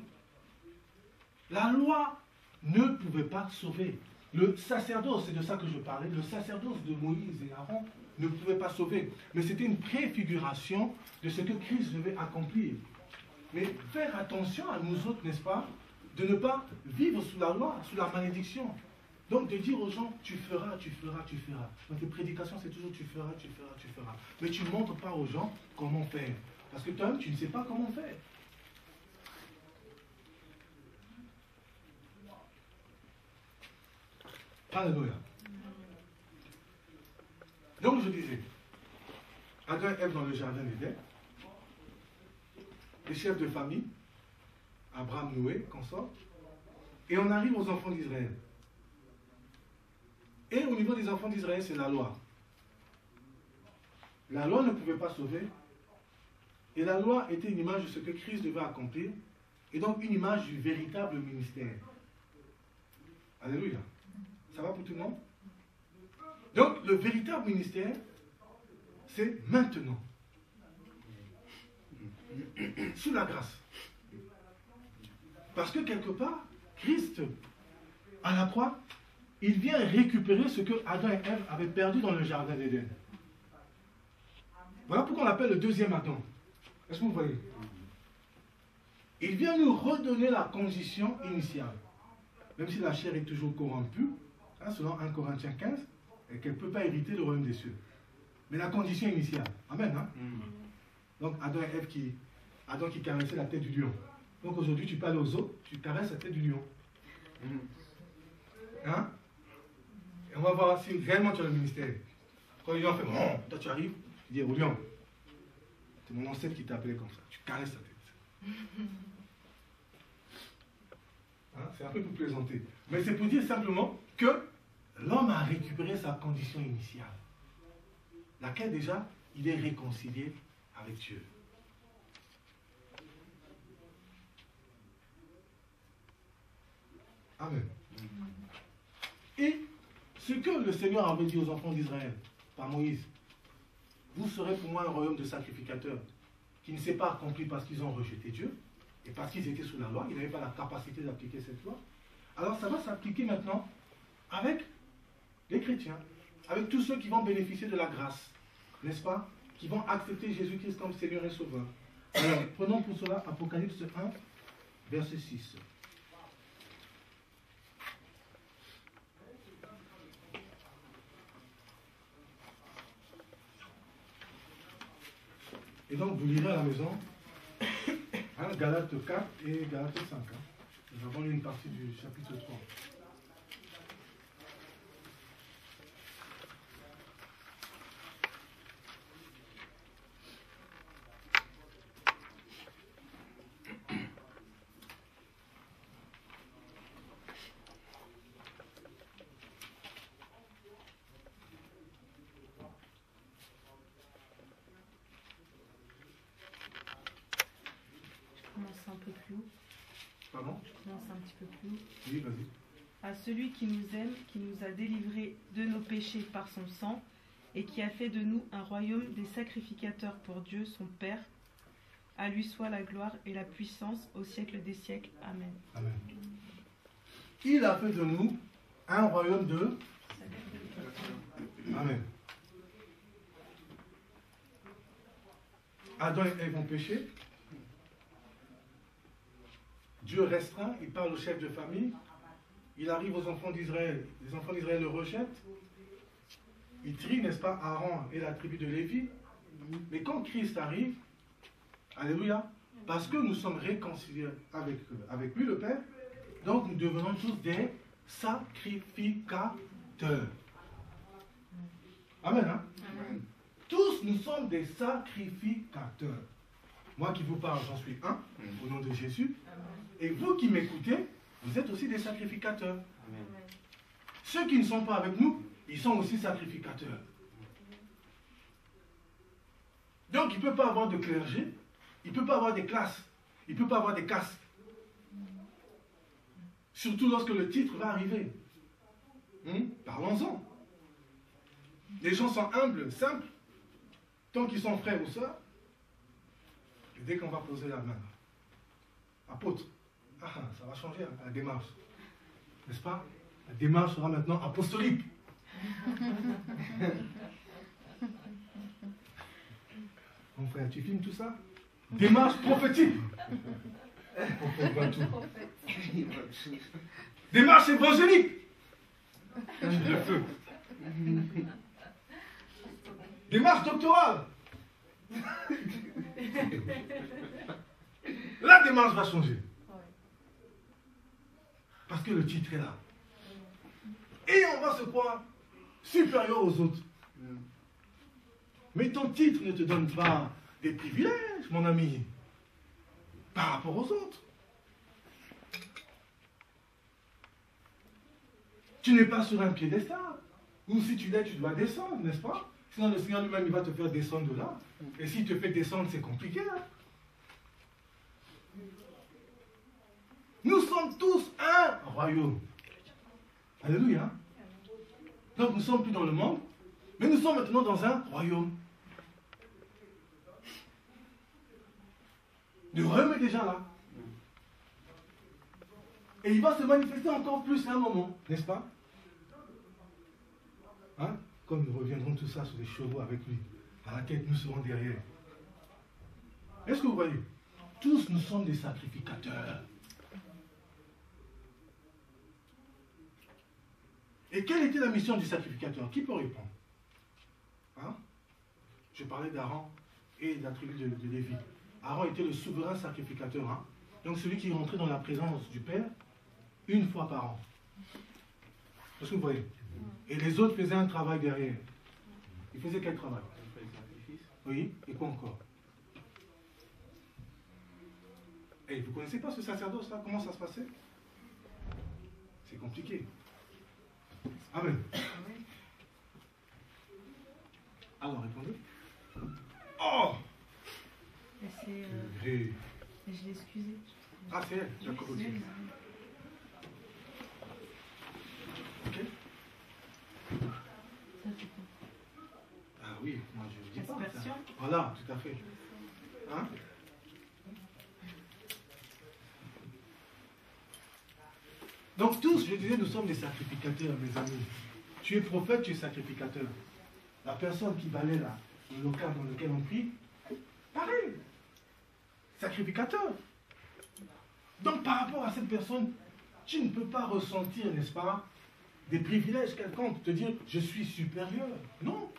La loi ne pouvait pas sauver. Le sacerdoce, c'est de ça que je parlais, le sacerdoce de Moïse et Aaron ne pouvait pas sauver. Mais c'était une préfiguration de ce que Christ devait accomplir. Mais faire attention à nous autres, n'est-ce pas, de ne pas vivre sous la loi, sous la malédiction. Donc de dire aux gens, tu feras, tu feras, tu feras. Dans tes prédications, c'est toujours tu feras, tu feras, tu feras. Mais tu ne montres pas aux gens comment faire. Parce que toi-même, tu ne sais pas comment faire. Alléluia. Donc je disais, Adam et Ève dans le jardin d'Éden, les chefs de famille, Abraham, Noé, consort, et on arrive aux enfants d'Israël. Et au niveau des enfants d'Israël, c'est la loi. La loi ne pouvait pas sauver. Et la loi était une image de ce que Christ devait accomplir. Et donc une image du véritable ministère. Alléluia. Ça va pour tout le monde? Donc le véritable ministère, c'est maintenant. Sous la grâce. Parce que quelque part, Christ à la croix, il vient récupérer ce que Adam et Ève avaient perdu dans le jardin d'Éden. Voilà pourquoi on l'appelle le deuxième Adam. Est-ce que vous voyez? Il vient nous redonner la condition initiale. Même si la chair est toujours corrompue, hein, selon 1 Corinthiens 15, et qu'elle ne peut pas hériter le royaume des cieux. Mais la condition initiale. Amen. Hein? Donc Adam et Ève Adam qui caressait la tête du lion. Donc aujourd'hui, tu parles aux autres, tu caresses la tête du lion. Hein? Et on va voir si réellement tu as le ministère. Quand le lion fait bon, toi tu arrives, tu dis au lion, c'est mon ancêtre qui t'a appelé comme ça. Tu caresses sa tête. Hein? C'est un peu pour plaisanter. Mais c'est pour dire simplement que l'homme a récupéré sa condition initiale. Laquelle déjà, il est réconcilié avec Dieu. Amen. Et ce que le Seigneur avait dit aux enfants d'Israël par Moïse, vous serez pour moi un royaume de sacrificateurs qui ne s'est pas accompli parce qu'ils ont rejeté Dieu et parce qu'ils étaient sous la loi, ils n'avaient pas la capacité d'appliquer cette loi. Alors ça va s'appliquer maintenant avec les chrétiens, avec tous ceux qui vont bénéficier de la grâce, n'est-ce pas? Qui vont accepter Jésus-Christ comme Seigneur et Sauveur. Alors, prenons pour cela Apocalypse 1, verset 6. Et donc, vous lirez à la maison hein, Galates 4 et Galates 5. Hein. Nous avons lu une partie du chapitre 3. Pardon?
Non, c'est un petit peu plus haut.
Oui, vas-y.
À celui qui nous aime, qui nous a délivrés de nos péchés par son sang, et qui a fait de nous un royaume des sacrificateurs pour Dieu, son Père, à lui soit la gloire et la puissance au siècle des siècles. Amen.
Amen. Il a fait de nous un royaume de... Amen. Adam et Ève ont péché. Dieu restreint, il parle au chef de famille, il arrive aux enfants d'Israël, les enfants d'Israël le rejettent, il trie, n'est-ce pas, Aaron et la tribu de Lévi, mais quand Christ arrive, alléluia, parce que nous sommes réconciliés avec lui, le Père, donc nous devenons tous des sacrificateurs. Amen, hein? Amen. Tous nous sommes des sacrificateurs. Moi qui vous parle, j'en suis un, au nom de Jésus. Et vous qui m'écoutez, vous êtes aussi des sacrificateurs. Amen. Ceux qui ne sont pas avec nous, ils sont aussi sacrificateurs. Donc il ne peut pas avoir de clergé, il ne peut pas avoir des classes, il ne peut pas avoir des castes. Surtout lorsque le titre va arriver. Parlons-en. Les gens sont humbles, simples, tant qu'ils sont frères ou sœurs. Et dès qu'on va poser la main, apôtre, ça va changer la démarche. N'est-ce pas? La démarche sera maintenant apostolique. Mon frère, tu filmes tout ça? Démarche prophétique. On voit tout. Démarche évangélique. Le feu. Démarche doctorale. La démarche va changer. Parce que le titre est là. Et on va se croire supérieur aux autres. Mais ton titre ne te donne pas des privilèges, mon ami, par rapport aux autres. Tu n'es pas sur un piédestal. Ou si tu l'es, tu dois descendre, n'est-ce pas? Sinon le Seigneur lui-même, il va te faire descendre de là. Et s'il te fait descendre, c'est compliqué. Hein? Nous sommes tous un royaume. Alléluia. Donc nous ne sommes plus dans le monde, mais nous sommes maintenant dans un royaume. Le royaume est déjà là. Et il va se manifester encore plus à un moment, n'est-ce pas? Hein? Comme nous reviendrons tout ça sur les chevaux avec lui, à la tête, nous serons derrière. Est-ce que vous voyez? Tous nous sommes des sacrificateurs. Et quelle était la mission du sacrificateur? Qui peut répondre? Hein? Je parlais d'Aaron et de la tribu de Lévi. Aaron était le souverain sacrificateur. Hein? Donc celui qui rentrait dans la présence du Père une fois par an. Est-ce que vous voyez? Et les autres faisaient un travail derrière. Ils faisaient quel travail?
Ils faisaient le sacrifice.
Oui, et quoi encore? Et vous ne connaissez pas ce sacerdoce-là? Comment ça se passait? C'est compliqué. Amen. Alors, répondez. Oh!
Je l'ai excusé.
Ah, c'est elle. D'accord, ok. Ok. Ah oui, moi je dis pas ça.
Aspersion.
Voilà, tout à fait. Hein? Donc tous, je disais, nous sommes des sacrificateurs, mes amis. Tu es prophète, tu es sacrificateur. La personne qui balaie là, le local dans lequel on prie, pareil. Sacrificateur. Donc par rapport à cette personne, tu ne peux pas ressentir, n'est-ce pas, des privilèges quelconques, te dire je suis supérieur. Non.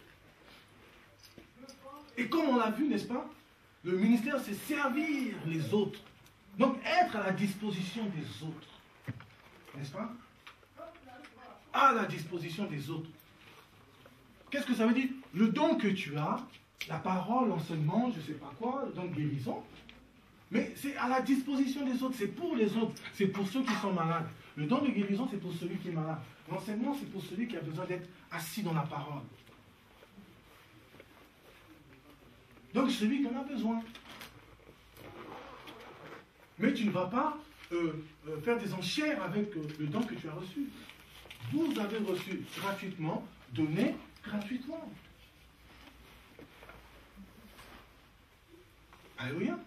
Et comme on l'a vu, n'est-ce pas, le ministère c'est servir les autres. Donc être à la disposition des autres. N'est-ce pas? À la disposition des autres. Qu'est-ce que ça veut dire? Le don que tu as, la parole, l'enseignement, je ne sais pas quoi, le don de guérison, mais c'est à la disposition des autres, c'est pour les autres, c'est pour ceux qui sont malades. Le don de guérison, c'est pour celui qui est malade. L'enseignement, c'est pour celui qui a besoin d'être assis dans la parole. Donc, celui qui en a besoin. Mais tu ne vas pas faire des enchères avec le don que tu as reçu. Vous avez reçu gratuitement, donné gratuitement. Alléluia.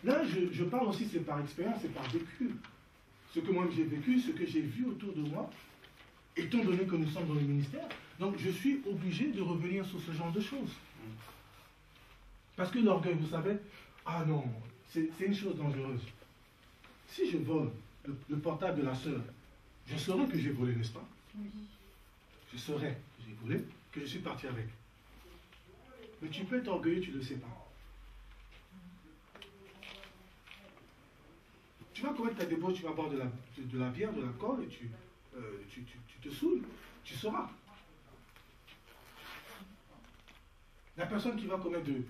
Là, je parle aussi, c'est par expérience, c'est par vécu. Ce que moi j'ai vécu, ce que j'ai vu autour de moi, étant donné que nous sommes dans le ministère, donc je suis obligé de revenir sur ce genre de choses. Parce que l'orgueil, vous savez, ah non, c'est une chose dangereuse. Si je vole le portable de la sœur, je saurais que j'ai volé, n'est-ce pas?
Oui.
Je saurais que j'ai volé, que je suis parti avec. Mais tu peux être orgueilleux, tu ne le sais pas. Tu vas commettre ta débauche, tu vas boire de la bière, de l'alcool, et tu te saoules, tu sauras. La personne qui va commettre de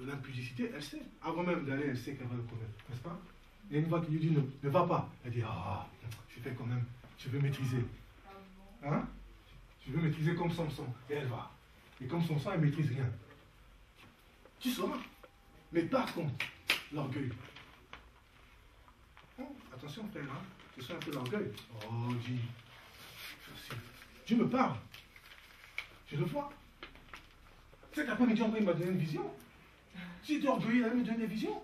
l'impudicité, elle sait. Avant même d'aller, elle sait qu'elle va le commettre, n'est-ce pas? Et une fois qu'il lui dit ne va pas, elle dit ah, je fais quand même, je veux maîtriser. Hein? Je veux maîtriser comme Samson. Et elle va. Et comme Samson, elle ne maîtrise rien. Tu sauras. Mais par contre, l'orgueil. Oh, attention, frère, hein? Ce soit un peu l'orgueil. Oh, dis. Dieu me parle. Je le vois. Cet après-midi, encore, il m'a donné une vision. Si tu es orgueilleux, il va me donner des visions.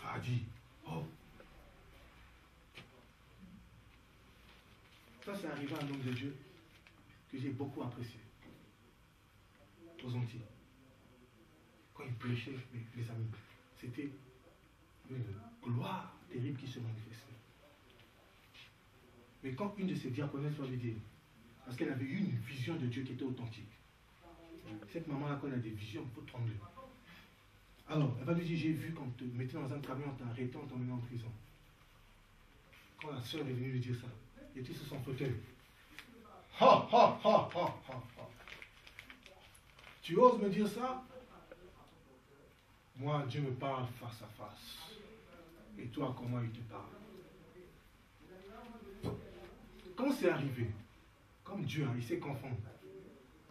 Ah, dis. Oh. Ça, c'est arrivé à un homme de Dieu que j'ai beaucoup apprécié. Aux Antilles. Quand il prêchait, mes amis, c'était une gloire terrible qui se manifestait. Mais quand une de ses diaconesses lui dit, parce qu'elle avait eu une vision de Dieu qui était authentique, cette maman-là, quand elle a des visions, il faut trembler. Alors, elle va lui dire, j'ai vu quand on te mettait dans un camion, on t'a arrêté, on t'a emmené en prison. Quand la sœur est venue lui dire ça, il était sur son fauteuil. Ha, ha, ha, ha, ha, ha. Tu oses me dire ça? Moi, Dieu me parle face à face. Et toi, comment il te parle? Quand c'est arrivé, comme Dieu, hein, il sait confondre.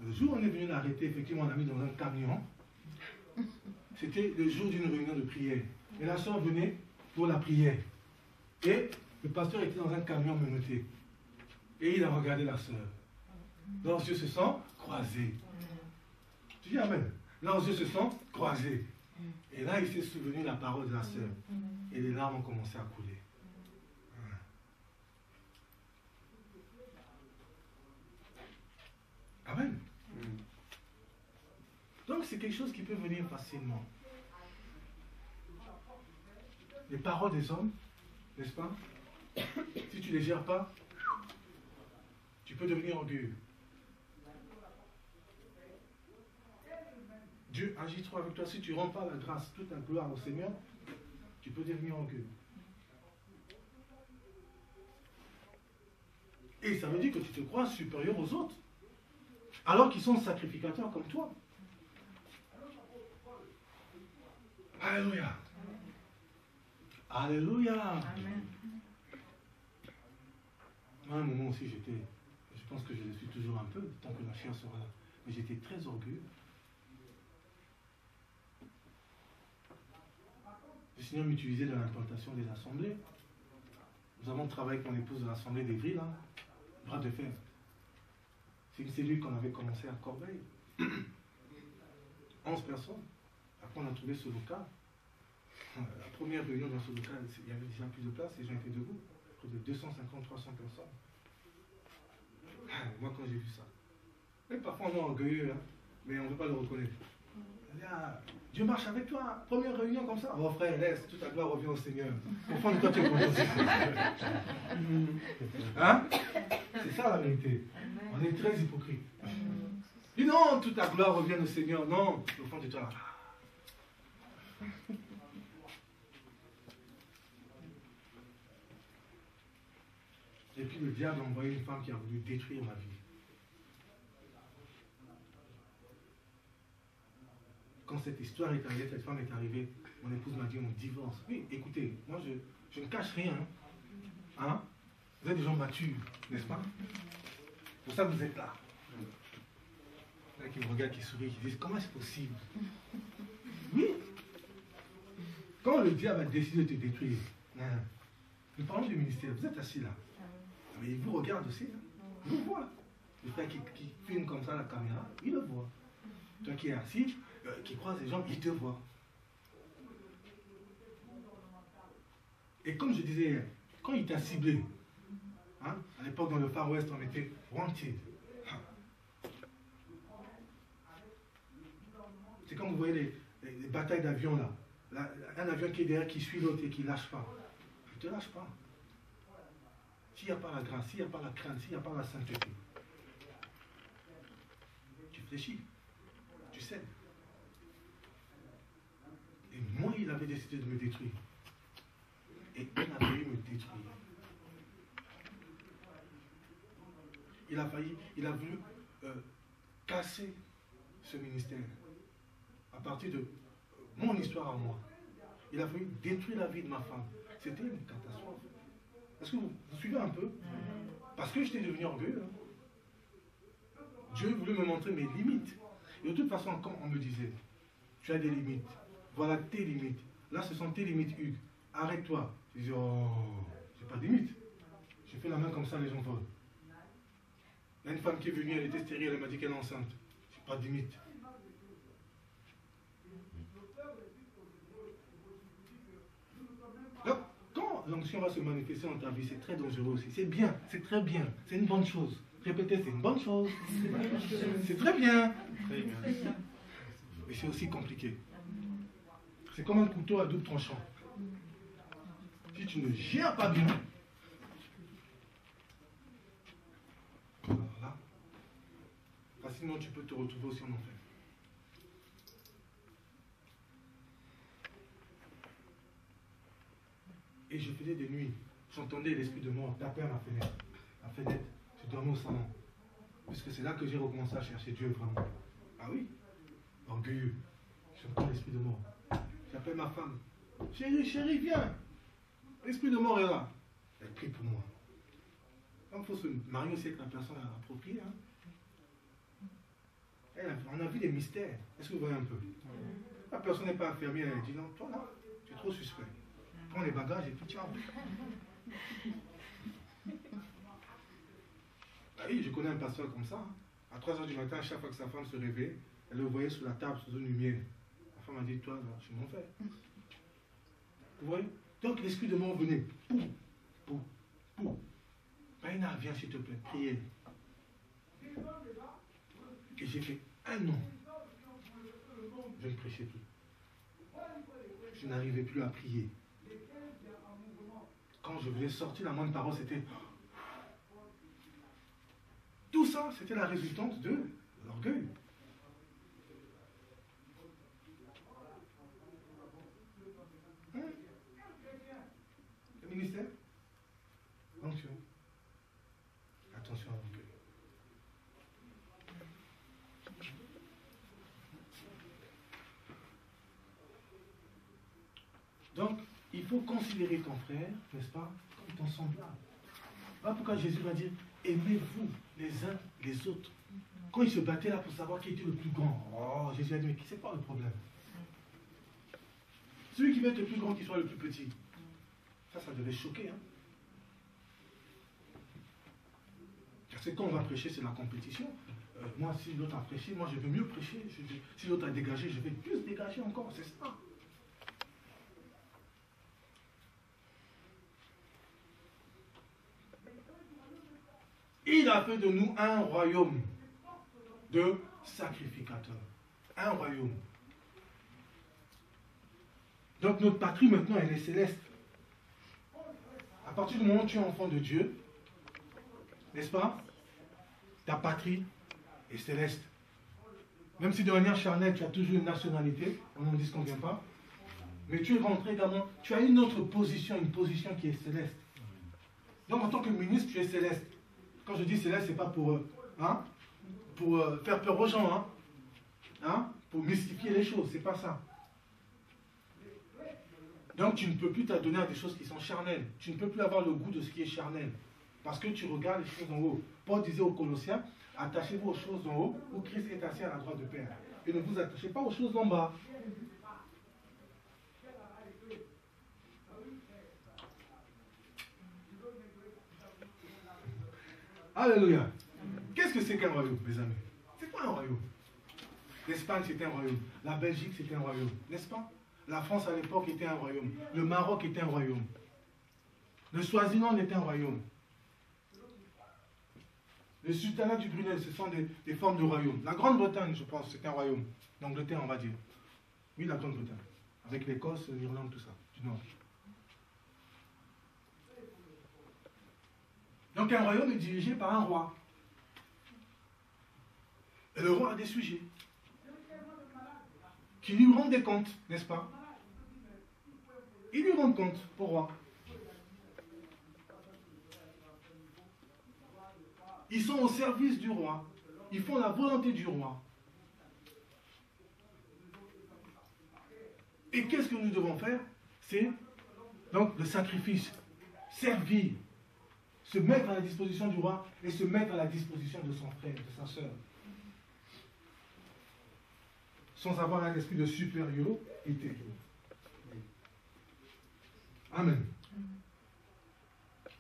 Le jour où on est venu l'arrêter, effectivement, on l'a mis dans un camion. C'était le jour d'une réunion de prière. Et la soeur venait pour la prière. Et le pasteur était dans un camion menotté. Et il a regardé la soeur. Leurs yeux se sont croisés. Tu dis Amen. Leurs yeux se sont croisés. Et là, il s'est souvenu de la parole de la sœur. Et les larmes ont commencé à couler. Donc c'est quelque chose qui peut venir facilement. Les paroles des hommes, n'est-ce pas? Si tu ne les gères pas, tu peux devenir orgueilleux. Dieu agit trop avec toi. Si tu ne rends pas la grâce, toute la gloire au Seigneur, tu peux devenir orgueilleux. Et ça veut dire que tu te crois supérieur aux autres, alors qu'ils sont sacrificateurs comme toi. Alléluia. Alléluia.
Amen.
Moi, à un moment aussi, je pense que je le suis toujours un peu, tant que la chair sera là. Mais j'étais très orgueilleux. Le Seigneur m'utilisait dans l'implantation des assemblées. Nous avons travaillé avec mon épouse de l'assemblée d'Évry, là, bras de fer. C'est une cellule qu'on avait commencé à Corbeil. 11 personnes. Après, on a trouvé ce local. La première réunion dans ce local, il y avait déjà plus de place, les gens étaient debout. Près de 250-300 personnes. Moi, quand j'ai vu ça. Et parfois, on est orgueilleux, hein, mais on ne veut pas le reconnaître. Ah, Dieu marche avec toi. Première réunion comme ça. Oh frère, laisse, toute la gloire revient au Seigneur. Au fond de toi, tu es content. Hein? C'est ça la vérité. On est très hypocrite. Dis non, toute la gloire revient au Seigneur. Non, au fond de toi. Et puis le diable a envoyé une femme qui a voulu détruire ma vie. Quand cette histoire est arrivée, cette femme est arrivée, mon épouse m'a dit on divorce. Oui, écoutez, moi je ne cache rien. Hein? Vous êtes des gens matures, n'est-ce pas? Pour ça vous êtes là. Il y en a qui me regardent, qui sourient, qui disent comment est-ce possible? Oui. Quand le diable a décidé de te détruire, nous parlons du ministère, vous êtes assis là. Mais il vous regarde aussi, hein? Il vous voit. Le frère qui filme comme ça la caméra, il le voit. Toi qui es assis, qui croise les jambes, il te voit. Et comme je disais, quand il t'a ciblé, hein, à l'époque dans le Far West, on était wanted. C'est comme vous voyez les batailles d'avions là. Un avion qui est derrière, qui suit l'autre et qui ne lâche pas. Il ne te lâche pas. S'il n'y a pas la grâce, s'il n'y a pas la crainte, s'il n'y a pas la sainteté, tu fléchis, tu cèdes. Et moi, il avait décidé de me détruire. Et il a failli me détruire. Il a voulu casser ce ministère. À partir de mon histoire à moi. Il a voulu détruire la vie de ma femme. C'était une catastrophe. Est-ce que vous suivez un peu? Parce que j'étais devenu orgueilleux. Hein. Dieu voulait me montrer mes limites. Et de toute façon, quand on me disait, tu as des limites, voilà tes limites. Là, ce sont tes limites, Hugues. Arrête-toi. Je dis, oh, j'ai pas de limites. J'ai fait la main comme ça, les gens volent. Il y a une femme qui est venue, elle était stérile, elle m'a dit qu'elle est enceinte. J'ai pas de limite. Quand l'onction va se manifester dans ta vie, c'est très dangereux aussi. C'est bien, c'est très bien, c'est une bonne chose. Répétez, c'est une bonne chose. C'est très bien. Très bien. Mais c'est aussi compliqué. C'est comme un couteau à double tranchant. Si tu ne gères pas bien, alors là, facilement tu peux te retrouver aussi en enfer. Et je faisais des nuits. J'entendais l'esprit de mort taper à ma fenêtre. La fenêtre, je dormais au salon. Puisque c'est là que j'ai recommencé à chercher Dieu vraiment. Ah oui, orgueilleux. J'entends l'esprit de mort. J'appelle ma femme. Chérie, chérie, viens. L'esprit de mort est là. Elle prie pour moi. Il faut se marier aussi avec la personne appropriée. Hein. On a vu des mystères. Est-ce que vous voyez un peu? La personne n'est pas infirmière. Elle dit non, toi là, tu es trop suspect. Prends les bagages et tout, tiens. Ah oui, je connais un pasteur comme ça. Hein. À 3h du matin, chaque fois que sa femme se réveille, elle le voyait sous la table, sous une lumière. La femme a dit, toi, là, je m'en fais. Vous voyez? Donc l'esprit de mort venait. Poum, poum, poum. Païna, viens s'il te plaît, priez. Et j'ai fait 1 an. je ne prêchais plus. Je n'arrivais plus à prier. Quand je voulais sortir la moindre parole, c'était... Tout ça, c'était la résultante de l'orgueil. Hein? Le ministère? Attention. Attention à l'orgueil. Donc, il faut considérer ton frère, n'est-ce pas, comme ton semblable. Voilà pourquoi Jésus va dire, aimez-vous les uns les autres. Quand ils se battaient là pour savoir qui était le plus grand, oh, Jésus a dit, mais c'est pas le problème. Celui qui veut être le plus grand, qu'il soit le plus petit. Ça devait choquer. Hein? Parce que quand on va prêcher, c'est la compétition. Moi, si l'autre a prêché, moi je veux mieux prêcher. Si l'autre a dégagé, je vais plus dégager encore. C'est ça. Il a fait de nous un royaume de sacrificateurs. Un royaume. Donc notre patrie maintenant, elle est céleste. À partir du moment où tu es enfant de Dieu, n'est-ce pas? Ta patrie est céleste. Même si de manière charnelle, tu as toujours une nationalité, on n'en dit ce qu'on ne vient pas. Mais tu es rentré également, tu as une autre position, une position qui est céleste. Donc en tant que ministre, tu es céleste. Quand je dis céleste, ce n'est pas pour faire peur aux gens, pour mystifier les choses, c'est pas ça. Donc tu ne peux plus t'adonner à des choses qui sont charnelles. Tu ne peux plus avoir le goût de ce qui est charnel. Parce que tu regardes les choses en haut. Paul disait aux Colossiens, attachez-vous aux choses en haut, où Christ est assis à la droite de Père. Et ne vous attachez pas aux choses en bas. Alléluia. Qu'est-ce que c'est qu'un royaume, mes amis? C'est pas un royaume. L'Espagne, c'était un royaume. La Belgique, c'était un royaume. N'est-ce pas? La France, à l'époque, était un royaume. Le Maroc était un royaume. Le Swaziland était un royaume. Le sultanat du Brunei, ce sont des formes de royaume. La Grande-Bretagne, je pense, c'est un royaume. L'Angleterre, on va dire. Oui, la Grande-Bretagne. Avec l'Écosse, l'Irlande, tout ça, du Nord. Donc un royaume est dirigé par un roi. Et le roi a des sujets qui lui rendent des comptes, n'est-ce pas? Ils lui rendent compte au roi. Ils sont au service du roi. Ils font la volonté du roi. Et qu'est-ce que nous devons faire? C'est donc le sacrifice, servir, se mettre à la disposition du roi et se mettre à la disposition de son frère, de sa sœur. Sans avoir un esprit de supériorité. Amen.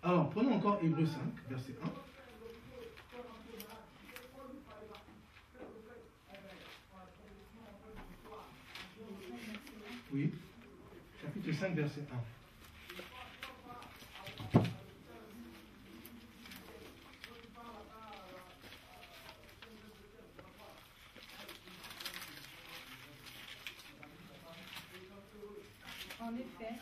Alors, prenons encore Hébreux 5, verset 1. Oui, chapitre 5, verset 1.
En effet,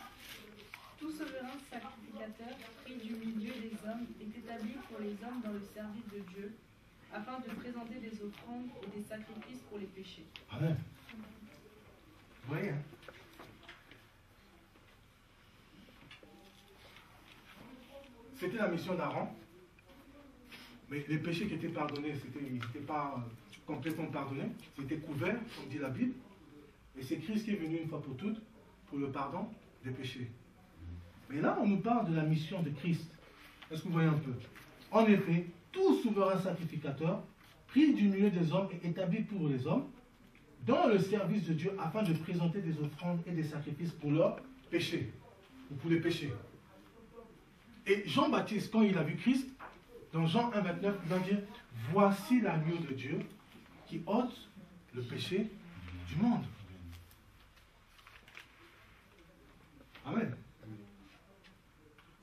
tout souverain sacrificateur pris du milieu des hommes est établi pour les hommes dans le service de Dieu, afin de présenter des offrandes et des sacrifices pour les péchés.
Amen. Vous voyez, hein? C'était la mission d'Aaron, mais les péchés qui étaient pardonnés, ils n'étaient pas complètement pardonnés, c'était couvert, comme dit la Bible, et c'est Christ qui est venu une fois pour toutes pour le pardon des péchés. Mais là, on nous parle de la mission de Christ. Est-ce que vous voyez un peu? En effet, tout souverain sacrificateur, pris du milieu des hommes et établi pour les hommes, dans le service de Dieu, afin de présenter des offrandes et des sacrifices pour leurs péchés, ou pour les péchés. Et Jean-Baptiste, quand il a vu Christ, dans Jean 1, 29, il va dire, voici l'agneau de Dieu qui ôte le péché du monde. Amen.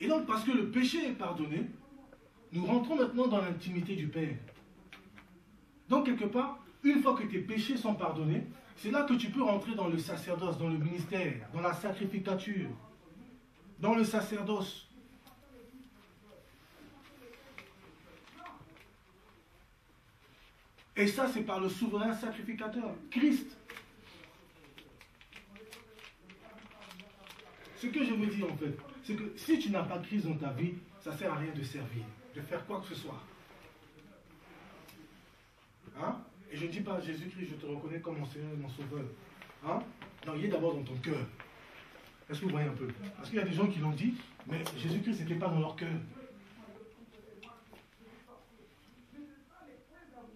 Et donc, parce que le péché est pardonné, nous rentrons maintenant dans l'intimité du Père. Donc, quelque part, une fois que tes péchés sont pardonnés, c'est là que tu peux rentrer dans le sacerdoce, dans le ministère, dans la sacrificature, dans le sacerdoce. Et ça, c'est par le souverain sacrificateur, Christ. Ce que je veux dire en fait, c'est que si tu n'as pas Christ dans ta vie, ça ne sert à rien de servir, de faire quoi que ce soit. Hein? Et je ne dis pas Jésus-Christ, je te reconnais comme mon Seigneur et mon Sauveur. Hein? Non, il est d'abord dans ton cœur. Est-ce que vous voyez un peu? Parce qu'il y a des gens qui l'ont dit, mais Jésus-Christ n'était pas dans leur cœur.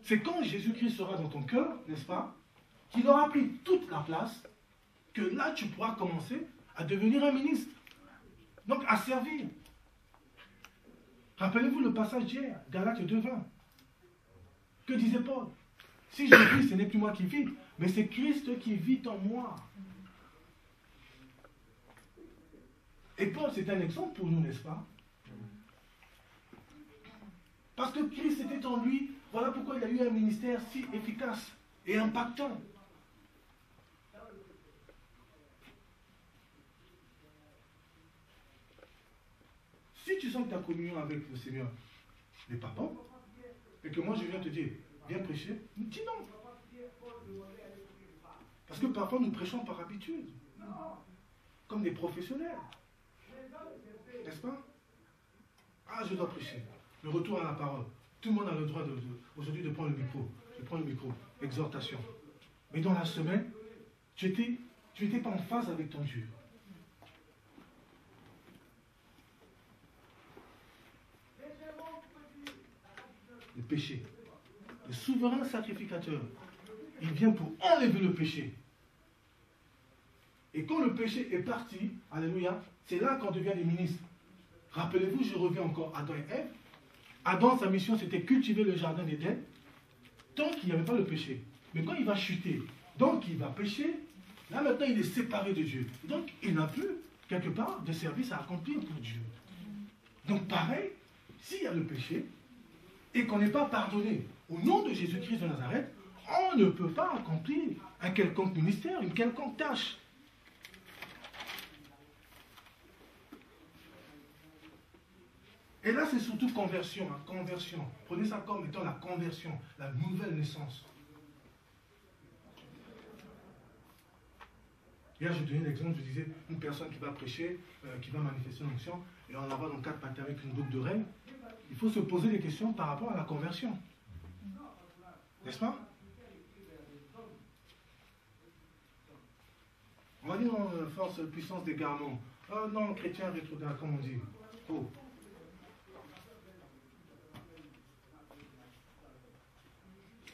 C'est quand Jésus-Christ sera dans ton cœur, n'est-ce pas, qu'il aura pris toute la place, que là tu pourras commencer à devenir un ministre. Donc à servir. Rappelez-vous le passage d'hier, Galates 2:20. Que disait Paul? Si je vis, ce n'est plus moi qui vis, mais c'est Christ qui vit en moi. Et Paul, c'est un exemple pour nous, n'est-ce pas? Parce que Christ était en lui, voilà pourquoi il a eu un ministère si efficace et impactant. Si tu sens que tu as communion avec le Seigneur, mais pas bon, et que moi je viens te dire, viens prêcher, dis non. Parce que parfois nous prêchons par habitude, comme des professionnels. N'est-ce pas? Ah, je dois prêcher. Le retour à la parole. Tout le monde a le droit aujourd'hui de prendre le micro. Je prends le micro. Exhortation. Mais dans la semaine, tu n'étais pas en phase avec ton Dieu. Le péché. Le souverain sacrificateur. Il vient pour enlever le péché. Et quand le péché est parti, alléluia, c'est là qu'on devient des ministres. Rappelez-vous, je reviens encore, Adam et Ève. Adam, sa mission, c'était cultiver le jardin d'Éden, tant qu'il n'y avait pas le péché. Mais quand il va chuter, donc il va pécher, là maintenant il est séparé de Dieu. Donc il n'a plus, quelque part, de service à accomplir pour Dieu. Donc pareil, s'il y a le péché, et qu'on n'est pas pardonné au nom de Jésus-Christ de Nazareth, on ne peut pas accomplir un quelconque ministère, une quelconque tâche. Et là, c'est surtout conversion, hein, conversion. Prenez ça comme étant la conversion, la nouvelle naissance. Hier, je donnais l'exemple, je disais, une personne qui va prêcher, qui va manifester l'onction, et on la voit dans 4 pâtés avec une boucle d'oreille. Il faut se poser des questions par rapport à la conversion. N'est-ce pas? On va dire force, puissance d'égarement. Oh non, chrétien rétrograde, comme on dit. Oh.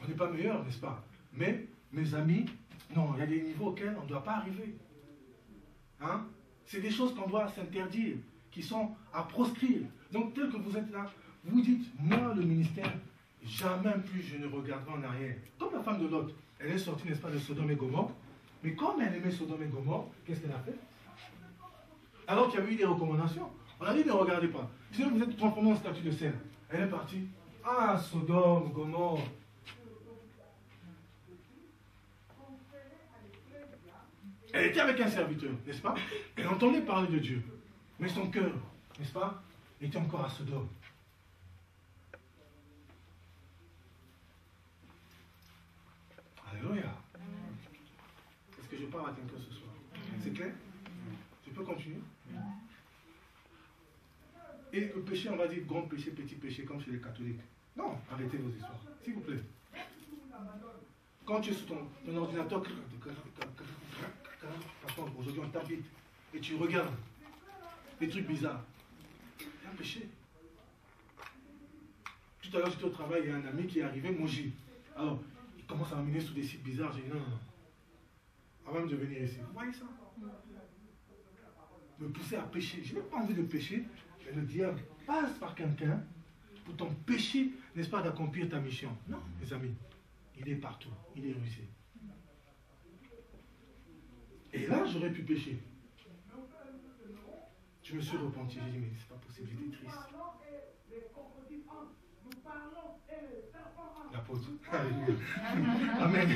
On n'est pas meilleur, n'est-ce pas? Mais, mes amis, non, il y a des niveaux auxquels on ne doit pas arriver. Hein? C'est des choses qu'on doit s'interdire, qui sont à proscrire. Donc, tel que vous êtes là, vous dites, moi, le ministère, jamais plus je ne regarderai en arrière. Comme la femme de Lot, elle est sortie, n'est-ce pas, de Sodome et Gomorrhe. Mais comme elle aimait Sodome et Gomorrhe, qu'est-ce qu'elle a fait? Alors qu'il y avait eu des recommandations. On a dit, ne regardez pas. Sinon, vous êtes transformé en statue de scène. Elle est partie. Ah, Sodome, Gomorrhe. Elle était avec un serviteur, n'est-ce pas? Elle entendait parler de Dieu. Mais son cœur, n'est-ce pas, était encore à Sodome. Alléluia. Est-ce que je parle à quelqu'un ce soir? C'est clair? Tu peux continuer? Et le péché, on va dire grand péché, petit péché, comme chez les catholiques. Non, arrêtez vos histoires, s'il vous plaît. Quand tu es sur ton ordinateur, aujourd'hui on t'habite, et tu regardes des trucs bizarres, c'est un péché. Tout à l'heure, j'étais au travail, il y a un ami qui est arrivé, Moji. Alors, il commence à m'amener sur des sites bizarres. J'ai dit non, avant même de venir ici. Vous voyez ça? Me pousser à pécher. Je n'ai pas envie de pécher, mais le diable passe par quelqu'un pour t'empêcher, n'est-ce pas, d'accomplir ta mission. Non, mes amis, il est partout, il est rusé. Et là, j'aurais pu pécher. Je me suis repenti, j'ai dit, mais c'est pas possible, j'étais triste. L'apôtre. Alléluia. Amen.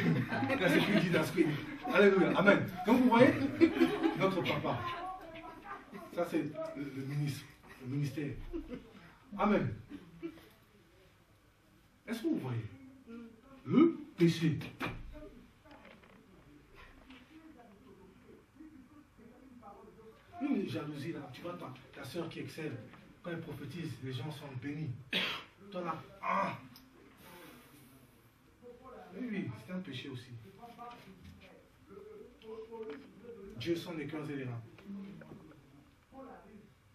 Là, c'est plus didascalie. Alléluia. Amen. Donc vous voyez, notre papa. Ça, c'est le ministre, le ministère. Amen. Est-ce que vous voyez le péché? Une jalousie là, tu vois ta soeur qui excelle, quand elle prophétise, les gens sont bénis. Toi là, ah! Oui, c'est un péché aussi. Dieu sonde les cœurs et les reins.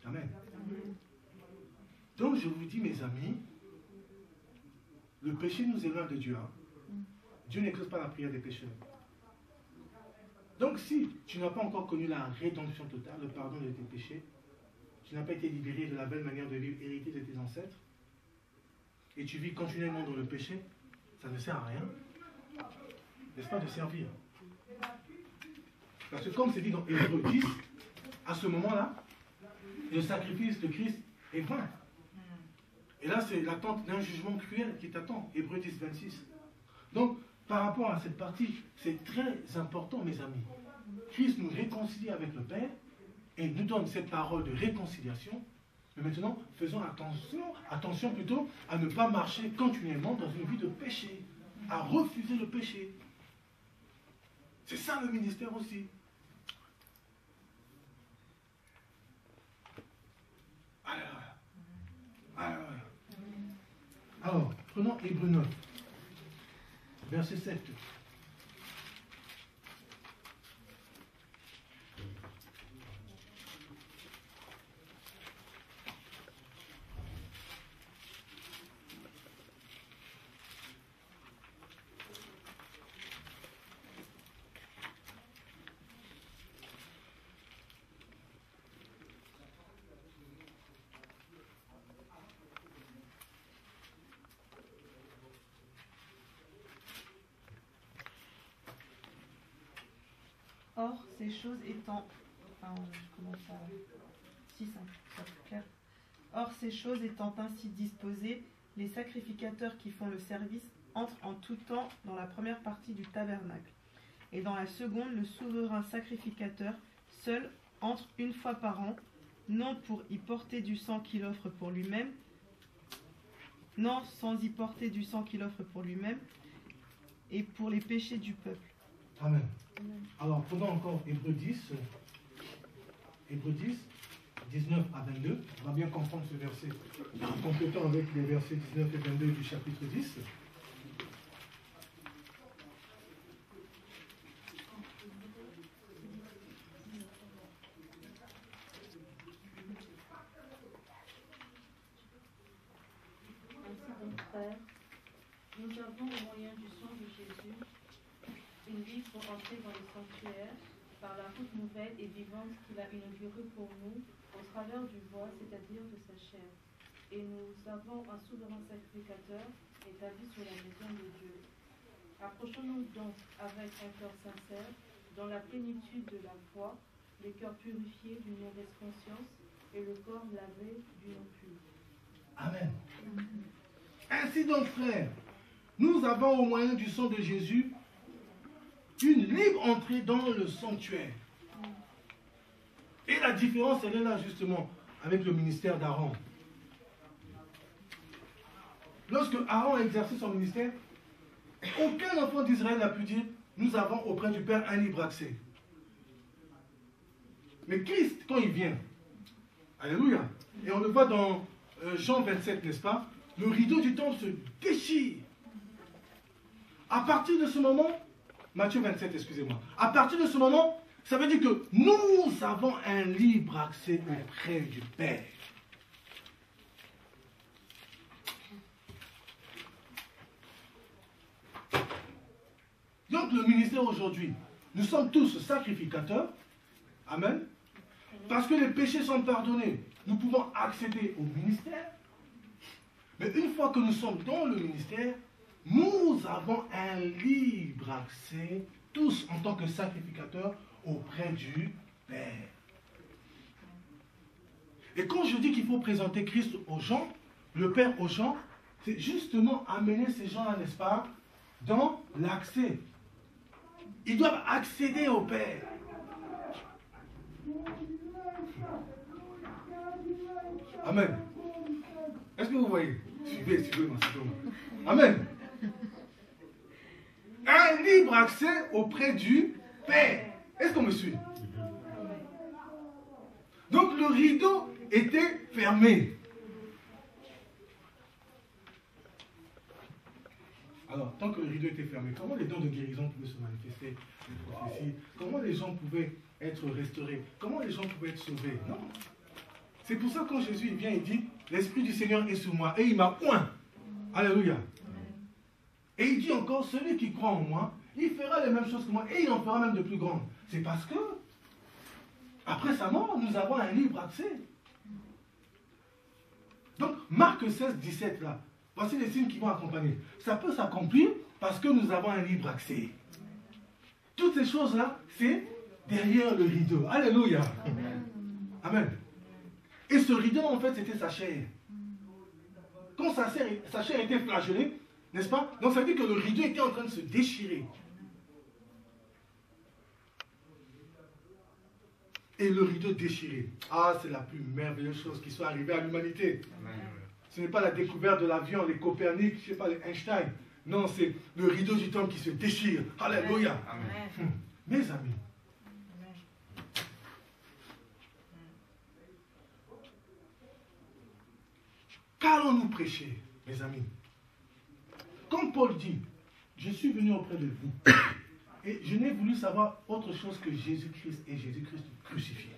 Amen. Donc je vous dis, mes amis, le péché nous éloigne de Dieu. Hein? Dieu n'écoute pas la prière des pécheurs. Donc si tu n'as pas encore connu la rédemption totale, le pardon de tes péchés, tu n'as pas été libéré de la belle manière de vivre héritée de tes ancêtres, et tu vis continuellement dans le péché, ça ne sert à rien. N'est-ce pas de servir? Parce que comme c'est dit dans Hébreux 10, à ce moment-là, le sacrifice de Christ est vain. Et là, c'est l'attente d'un jugement cruel qui t'attend. Hébreux 10, 26. Donc, par rapport à cette partie, c'est très important, mes amis. Christ nous réconcilie avec le Père et nous donne cette parole de réconciliation. Mais maintenant, faisons attention plutôt à ne pas marcher continuellement dans une vie de péché, à refuser le péché. C'est ça le ministère aussi. Alors, prenons Hébreux 9, verset 7.
Or, ces choses étant... Enfin, comment ça... Si, ça c'est clair. Or, ces choses étant ainsi disposées, les sacrificateurs qui font le service entrent en tout temps dans la première partie du tabernacle. Et dans la seconde, le souverain sacrificateur, seul, entre une fois par an, non pour y porter du sang qu'il offre pour lui-même, non sans y porter du sang qu'il offre pour lui-même, et pour les péchés du peuple.
Amen. Alors, prenons encore Hébreux 10, 19 à 22. On va bien comprendre ce verset, en complétant avec les versets 19 et 22 du chapitre 10.
Ainsi donc, frères, nous avons au moyen du sang de Jésus une vie pour entrer dans le sanctuaire par la route nouvelle et vivante qu'il a inaugurée pour nous au travers du voie, c'est-à-dire de sa chair. Et nous avons un souverain sacrificateur établi sur la maison de Dieu. Approchons-nous donc avec un cœur sincère, dans la plénitude de la foi, le cœur purifié d'une mauvaise conscience et le corps lavé d'une eau pure.
Amen. Ainsi donc, frères, nous avons au moyen du sang de Jésus une libre entrée dans le sanctuaire. Et la différence, elle est là justement avec le ministère d'Aaron. Lorsque Aaron a exercé son ministère, aucun enfant d'Israël n'a pu dire « Nous avons auprès du Père un libre accès ». Mais Christ, quand il vient, alléluia, et on le voit dans Jean 27, n'est-ce pas? Le rideau du temple se déchire. À partir de ce moment, Matthieu 27, excusez-moi. À partir de ce moment, ça veut dire que nous avons un libre accès auprès du Père. Donc le ministère aujourd'hui, nous sommes tous sacrificateurs. Amen. Parce que les péchés sont pardonnés. Nous pouvons accéder au ministère. Mais une fois que nous sommes dans le ministère, nous avons un libre accès, tous en tant que sacrificateurs, auprès du Père. Et quand je dis qu'il faut présenter Christ aux gens, le Père aux gens, c'est justement amener ces gens-là, n'est-ce pas, dans l'accès. Ils doivent accéder au Père. Amen. Est-ce que vous voyez? Suivez, moi, c'est bon. Amen. Un libre accès auprès du Père. Est-ce qu'on me suit? Donc le rideau était fermé. Alors, tant que le rideau était fermé, comment les dons de guérison pouvaient se manifester, les prophéties? Comment les gens pouvaient être restaurés? Comment les gens pouvaient être sauvés? Non. C'est pour ça que quand Jésus vient, il dit, l'Esprit du Seigneur est sur moi et il m'a oint. Alléluia. Et il dit encore, celui qui croit en moi, il fera les mêmes choses que moi et il en fera même de plus grandes. C'est parce que, après sa mort, nous avons un libre accès. Donc, Marc 16, 17 là, voici les signes qui vont accompagner. Ça peut s'accomplir parce que nous avons un libre accès. Toutes ces choses-là, c'est derrière le rideau. Alléluia. Amen. Amen. Et ce rideau, en fait, c'était sa chair. Quand sa chair était flagellée, n'est-ce pas? Donc ça veut dire que le rideau était en train de se déchirer. Et le rideau déchiré. Ah, c'est la plus merveilleuse chose qui soit arrivée à l'humanité. Ce n'est pas la découverte de l'avion, les Copernic, je ne sais pas, les Einstein. Non, c'est le rideau du temple qui se déchire. Alléluia. Amen. Mes amis. Qu'allons-nous prêcher, mes amis? Quand Paul dit, je suis venu auprès de vous, et je n'ai voulu savoir autre chose que Jésus-Christ et Jésus-Christ crucifié.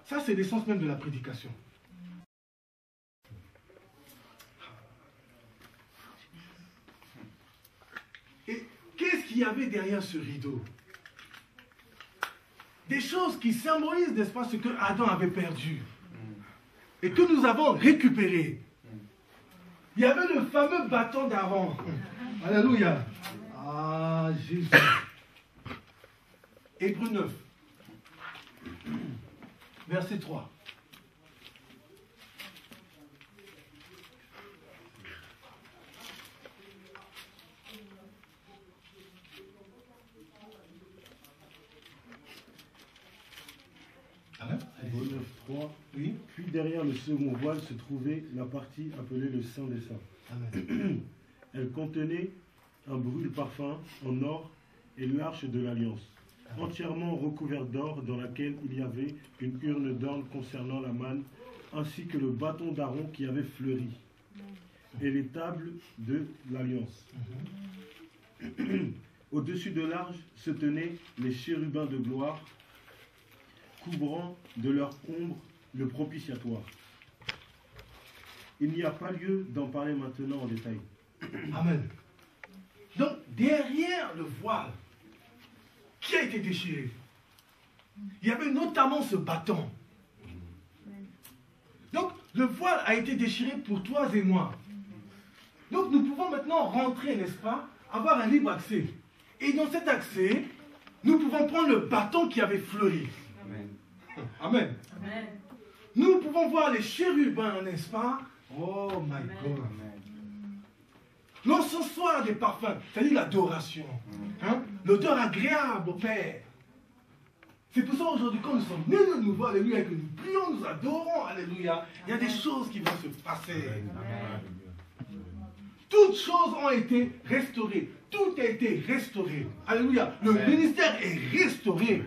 Ça, c'est l'essence même de la prédication. Et qu'est-ce qu'il y avait derrière ce rideau? Des choses qui symbolisent, n'est-ce pas, ce que Adam avait perdu et que nous avons récupéré. Il y avait le fameux bâton d'Aaron. Alléluia. Ah, Jésus. Hébreux 9. Verset 3. Amen.
Hébreux 9, 3.
Oui.
Puis derrière le second voile se trouvait la partie appelée le Saint des Saints.
Amen.
Elle contenait un brûle-parfum en or et l'arche de l'Alliance, entièrement recouverte d'or, dans laquelle il y avait une urne d'orne concernant la manne, ainsi que le bâton d'Aaron qui avait fleuri, et les tables de l'Alliance. Au-dessus de l'arche se tenaient les chérubins de gloire, couvrant de leur ombre le propitiatoire. Il n'y a pas lieu d'en parler maintenant en détail.
Amen. Donc, derrière le voile qui a été déchiré, il y avait notamment ce bâton. Donc, le voile a été déchiré pour toi et moi. Donc, nous pouvons maintenant rentrer, n'est-ce pas, avoir un libre accès. Et dans cet accès, nous pouvons prendre le bâton qui avait fleuri.
Amen.
Amen.
Amen.
Nous pouvons voir les chérubins, n'est-ce pas? Oh my God. L'encensoir des parfums, c'est-à-dire l'adoration. Hein? L'odeur agréable au Père. C'est pour ça aujourd'hui, quand nous sommes nés de nouveau, alléluia, et que nous prions, nous adorons, alléluia, il y a des choses qui vont se passer. Toutes choses ont été restaurées. Tout a été restauré. Alléluia. Le ministère est restauré.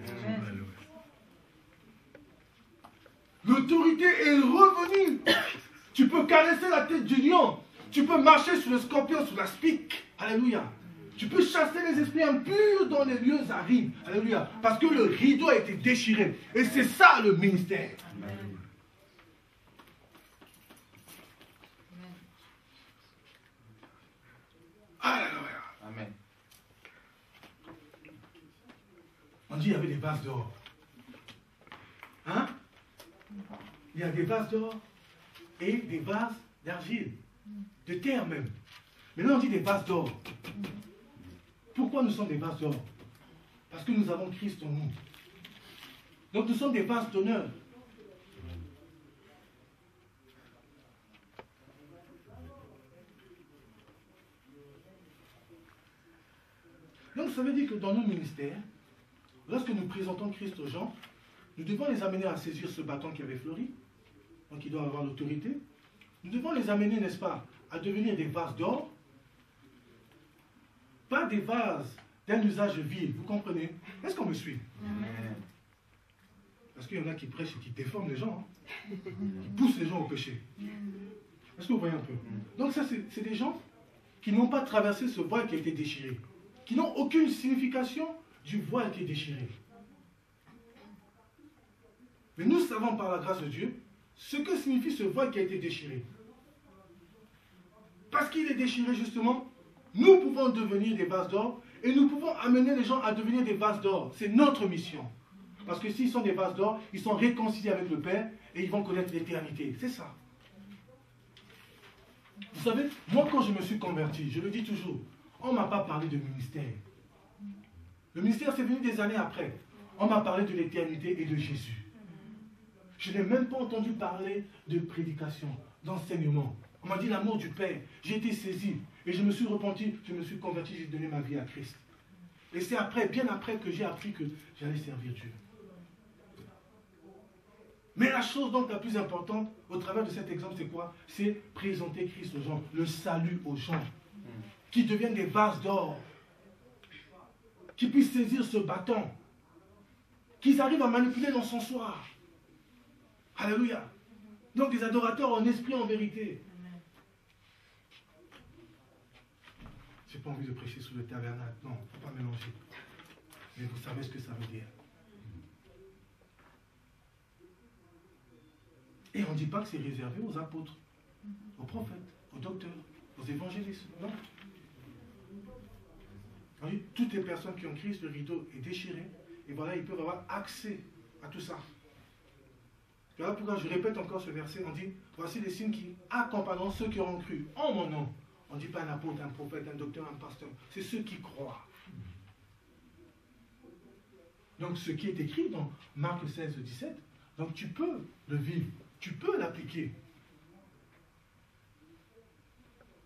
L'autorité est revenue. Tu peux caresser la tête du lion. Tu peux marcher sur le scorpion, sur la spique. Alléluia. Tu peux chasser les esprits impurs dans les lieux arides. Alléluia. Parce que le rideau a été déchiré. Et c'est ça le ministère. Amen. Alléluia.
Amen.
On dit qu'il y avait des vases d'or. Hein? Il y a des vases d'or et des vases d'argile, de terre même. Maintenant on dit des vases d'or. Pourquoi nous sommes des vases d'or? Parce que nous avons Christ en nous. Donc nous sommes des vases d'honneur. Donc ça veut dire que dans nos ministères, lorsque nous présentons Christ aux gens, nous devons les amener à saisir ce bâton qui avait fleuri, donc il doit avoir l'autorité. Nous devons les amener, n'est-ce pas, à devenir des vases d'or, pas des vases d'un usage vil, vous comprenez? Est-ce qu'on me suit? Parce qu'il y en a qui prêchent et qui déforment les gens, qui poussent les gens au péché. Est-ce que vous voyez un peu? Donc ça, c'est des gens qui n'ont pas traversé ce voile qui a été déchiré, qui n'ont aucune signification du voile qui est déchiré. Mais nous savons par la grâce de Dieu ce que signifie ce voile qui a été déchiré. Parce qu'il est déchiré justement, nous pouvons devenir des vases d'or et nous pouvons amener les gens à devenir des vases d'or. C'est notre mission. Parce que s'ils sont des vases d'or, ils sont réconciliés avec le Père et ils vont connaître l'éternité. C'est ça. Vous savez, moi quand je me suis converti, je le dis toujours, on ne m'a pas parlé de ministère. Le ministère c'est venu des années après. On m'a parlé de l'éternité et de Jésus. Je n'ai même pas entendu parler de prédication, d'enseignement. On m'a dit l'amour du Père. J'ai été saisi et je me suis repenti, je me suis converti, j'ai donné ma vie à Christ. Et c'est après, bien après, que j'ai appris que j'allais servir Dieu. Mais la chose donc la plus importante au travers de cet exemple, c'est quoi? C'est présenter Christ aux gens, le salut aux gens, qui deviennent des vases d'or, qui puissent saisir ce bâton, qu'ils arrivent à manipuler l'encensoir. Alléluia. Donc des adorateurs en esprit, en vérité. Je n'ai pas envie de prêcher sous le tabernacle. Non, il ne faut pas mélanger. Mais vous savez ce que ça veut dire. Et on ne dit pas que c'est réservé aux apôtres, aux prophètes, aux docteurs, aux évangélistes. Non. On dit, toutes les personnes qui ont Christ, le rideau est déchiré. Et voilà, ils peuvent avoir accès à tout ça. Voilà pourquoi je répète encore ce verset. On dit, voici les signes qui accompagneront ceux qui auront cru en mon nom. On ne dit pas un apôtre, un prophète, un docteur, un pasteur. C'est ceux qui croient. Donc ce qui est écrit dans Marc 16, 17, donc tu peux le vivre, tu peux l'appliquer.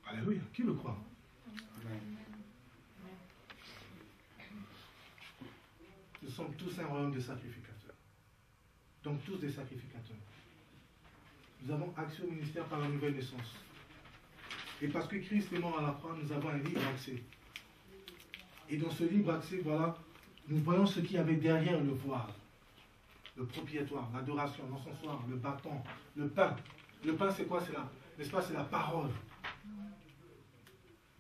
Alléluia, qui le croit? Amen. Nous sommes tous un royaume de sacrificateurs. Donc tous des sacrificateurs. Nous avons accès au ministère par la nouvelle naissance. Et parce que Christ est mort à la croix, nous avons un libre accès. Et dans ce libre accès, voilà, nous voyons ce qu'il y avait derrière le voile. Le propitiatoire, l'adoration, l'encensoir, le bâton, le pain. Le pain, c'est quoi? N'est-ce pas? C'est la parole.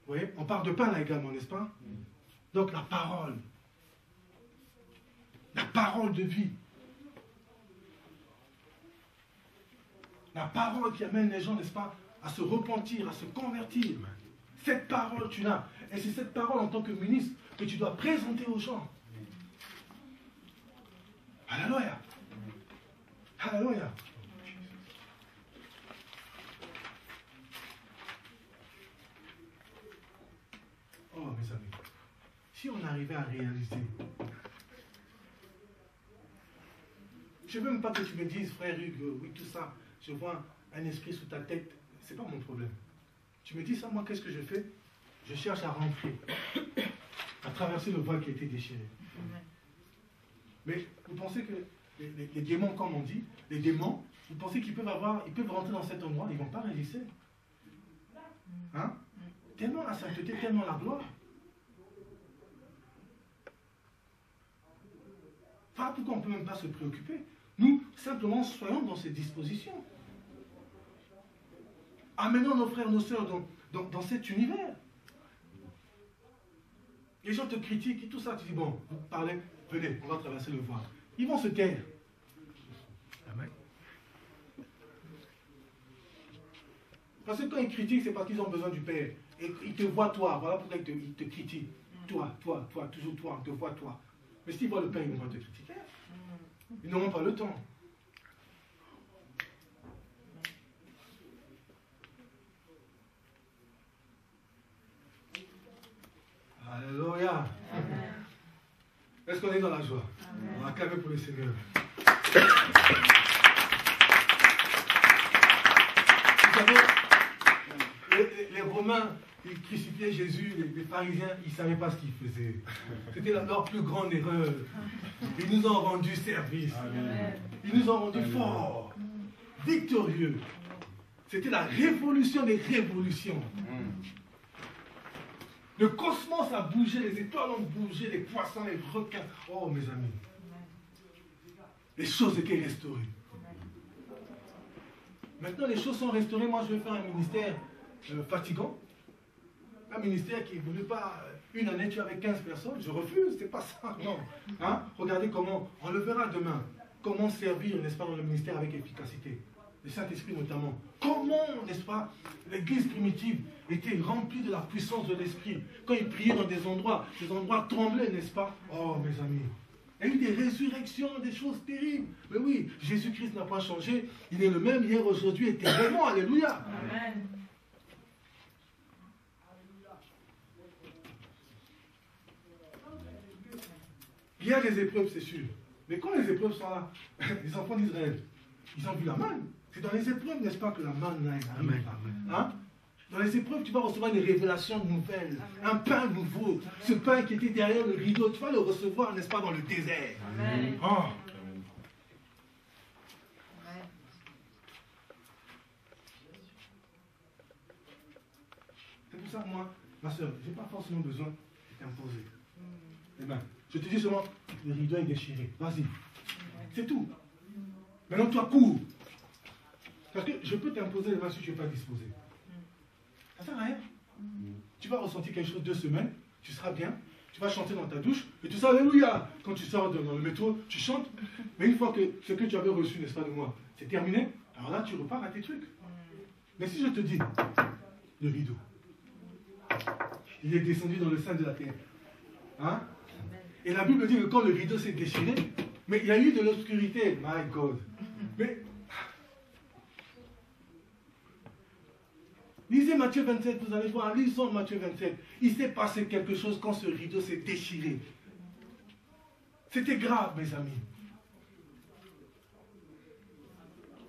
Vous voyez? On parle de pain là également, n'est-ce pas? Donc la parole. La parole de vie. La parole qui amène les gens, n'est-ce pas, à se repentir, à se convertir. Cette parole, tu l'as. Et c'est cette parole en tant que ministre que tu dois présenter aux gens. Alléluia. Alléluia. Oh, mes amis, si on arrivait à réaliser, je ne veux même pas que tu me dises, frère Hugues, oui, tout ça, je vois un esprit sous ta tête, c'est pas mon problème. Tu me dis ça, moi, qu'est-ce que je fais? Je cherche à rentrer, à traverser le voile qui a été déchiré. Mais vous pensez que les démons, comme on dit, les démons, vous pensez qu'ils peuvent rentrer dans cet endroit, ils ne vont pas résister. Hein? Tellement la sainteté, tellement la gloire. Voilà pourquoi on ne peut même pas se préoccuper. Nous, simplement, soyons dans ces dispositions. Amenons nos frères, nos sœurs dans cet univers. Les gens te critiquent et tout ça, tu dis, bon, vous parlez, venez, on va traverser le voile. Ils vont se taire. Amen. Parce que quand ils critiquent, c'est parce qu'ils ont besoin du Père. Et ils te voient toi, voilà pourquoi ils te critiquent. Toi, toujours toi, on te voit toi. Mais s'ils voient le Père, ils vont te critiquer. Ils n'auront pas le temps. Alléluia. Est-ce qu'on est dans la joie? Amen. On va acclamer pour le Seigneur. Vous savez, les Romains, ils crucifiaient Jésus, les pharisiens, ils ne savaient pas ce qu'ils faisaient. C'était leur plus grande erreur. Ils nous ont rendu service. Ils nous ont rendu forts, victorieux. C'était la révolution des révolutions. Le cosmos a bougé, les étoiles ont bougé, les poissons, les requins. Oh, mes amis. Les choses étaient restaurées. Maintenant, les choses sont restaurées. Moi, je vais faire un ministère fatigant. Un ministère qui ne voulait pas une année tuer avec 15 personnes. Je refuse, c'est pas ça. Non. Hein? Regardez comment, on le verra demain, comment servir, n'est-ce pas, dans le ministère avec efficacité. Le Saint-Esprit notamment. Comment, n'est-ce pas, l'église primitive était remplie de la puissance de l'Esprit. Quand ils priaient dans des endroits tremblaient, n'est-ce pas? Oh, mes amis. Il y a eu des résurrections, des choses terribles. Mais oui, Jésus-Christ n'a pas changé. Il est le même hier, aujourd'hui, éternellement. Alléluia.
Amen.
Il y a des épreuves, c'est sûr. Mais quand les épreuves sont là, les enfants d'Israël, ils ont vu la manne. C'est dans les épreuves, n'est-ce pas, que la manne arrive. Hein? Dans les épreuves, tu vas recevoir des révélations nouvelles, un pain nouveau. Ce pain qui était derrière le rideau, tu vas le recevoir, n'est-ce pas, dans le désert.
Amen.
Oh. C'est pour ça que moi, ma soeur, je n'ai pas forcément besoin de t'imposer. Eh bien, je te dis seulement, le rideau est déchiré. Vas-y. C'est tout. Maintenant, toi, cours. Parce que je peux t'imposer les mains si tu n'es pas disposé. Ça ne sert à rien. Tu vas ressentir quelque chose 2 semaines, tu seras bien, tu vas chanter dans ta douche, et tout ça, alléluia. Quand tu sors dans le métro, tu chantes, mais une fois que ce que tu avais reçu, n'est-ce pas, de moi, c'est terminé, alors là, tu repars à tes trucs. Mais si je te dis, le rideau, il est descendu dans le sein de la terre. Hein? Et la Bible dit que quand le rideau s'est déchiré, mais il y a eu de l'obscurité. My God. Mais lisez Matthieu 27, vous allez voir, lisons Matthieu 27. Il s'est passé quelque chose quand ce rideau s'est déchiré. C'était grave, mes amis.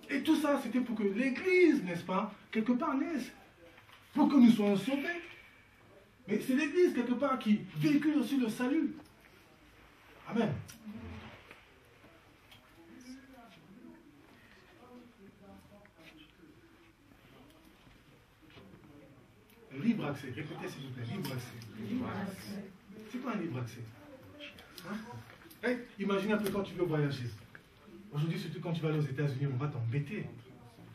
Et tout ça, c'était pour que l'Église, n'est-ce pas, quelque part naisse. Pour que nous soyons sauvés. Mais c'est l'Église, quelque part, qui véhicule aussi le salut. Amen. Libre accès. Répétez s'il vous plaît. Libre accès.
Libre accès.
C'est quoi un libre accès? Hein? Hey, imagine un peu quand tu veux voyager. Aujourd'hui, surtout quand tu vas aller aux États-Unis, on va t'embêter.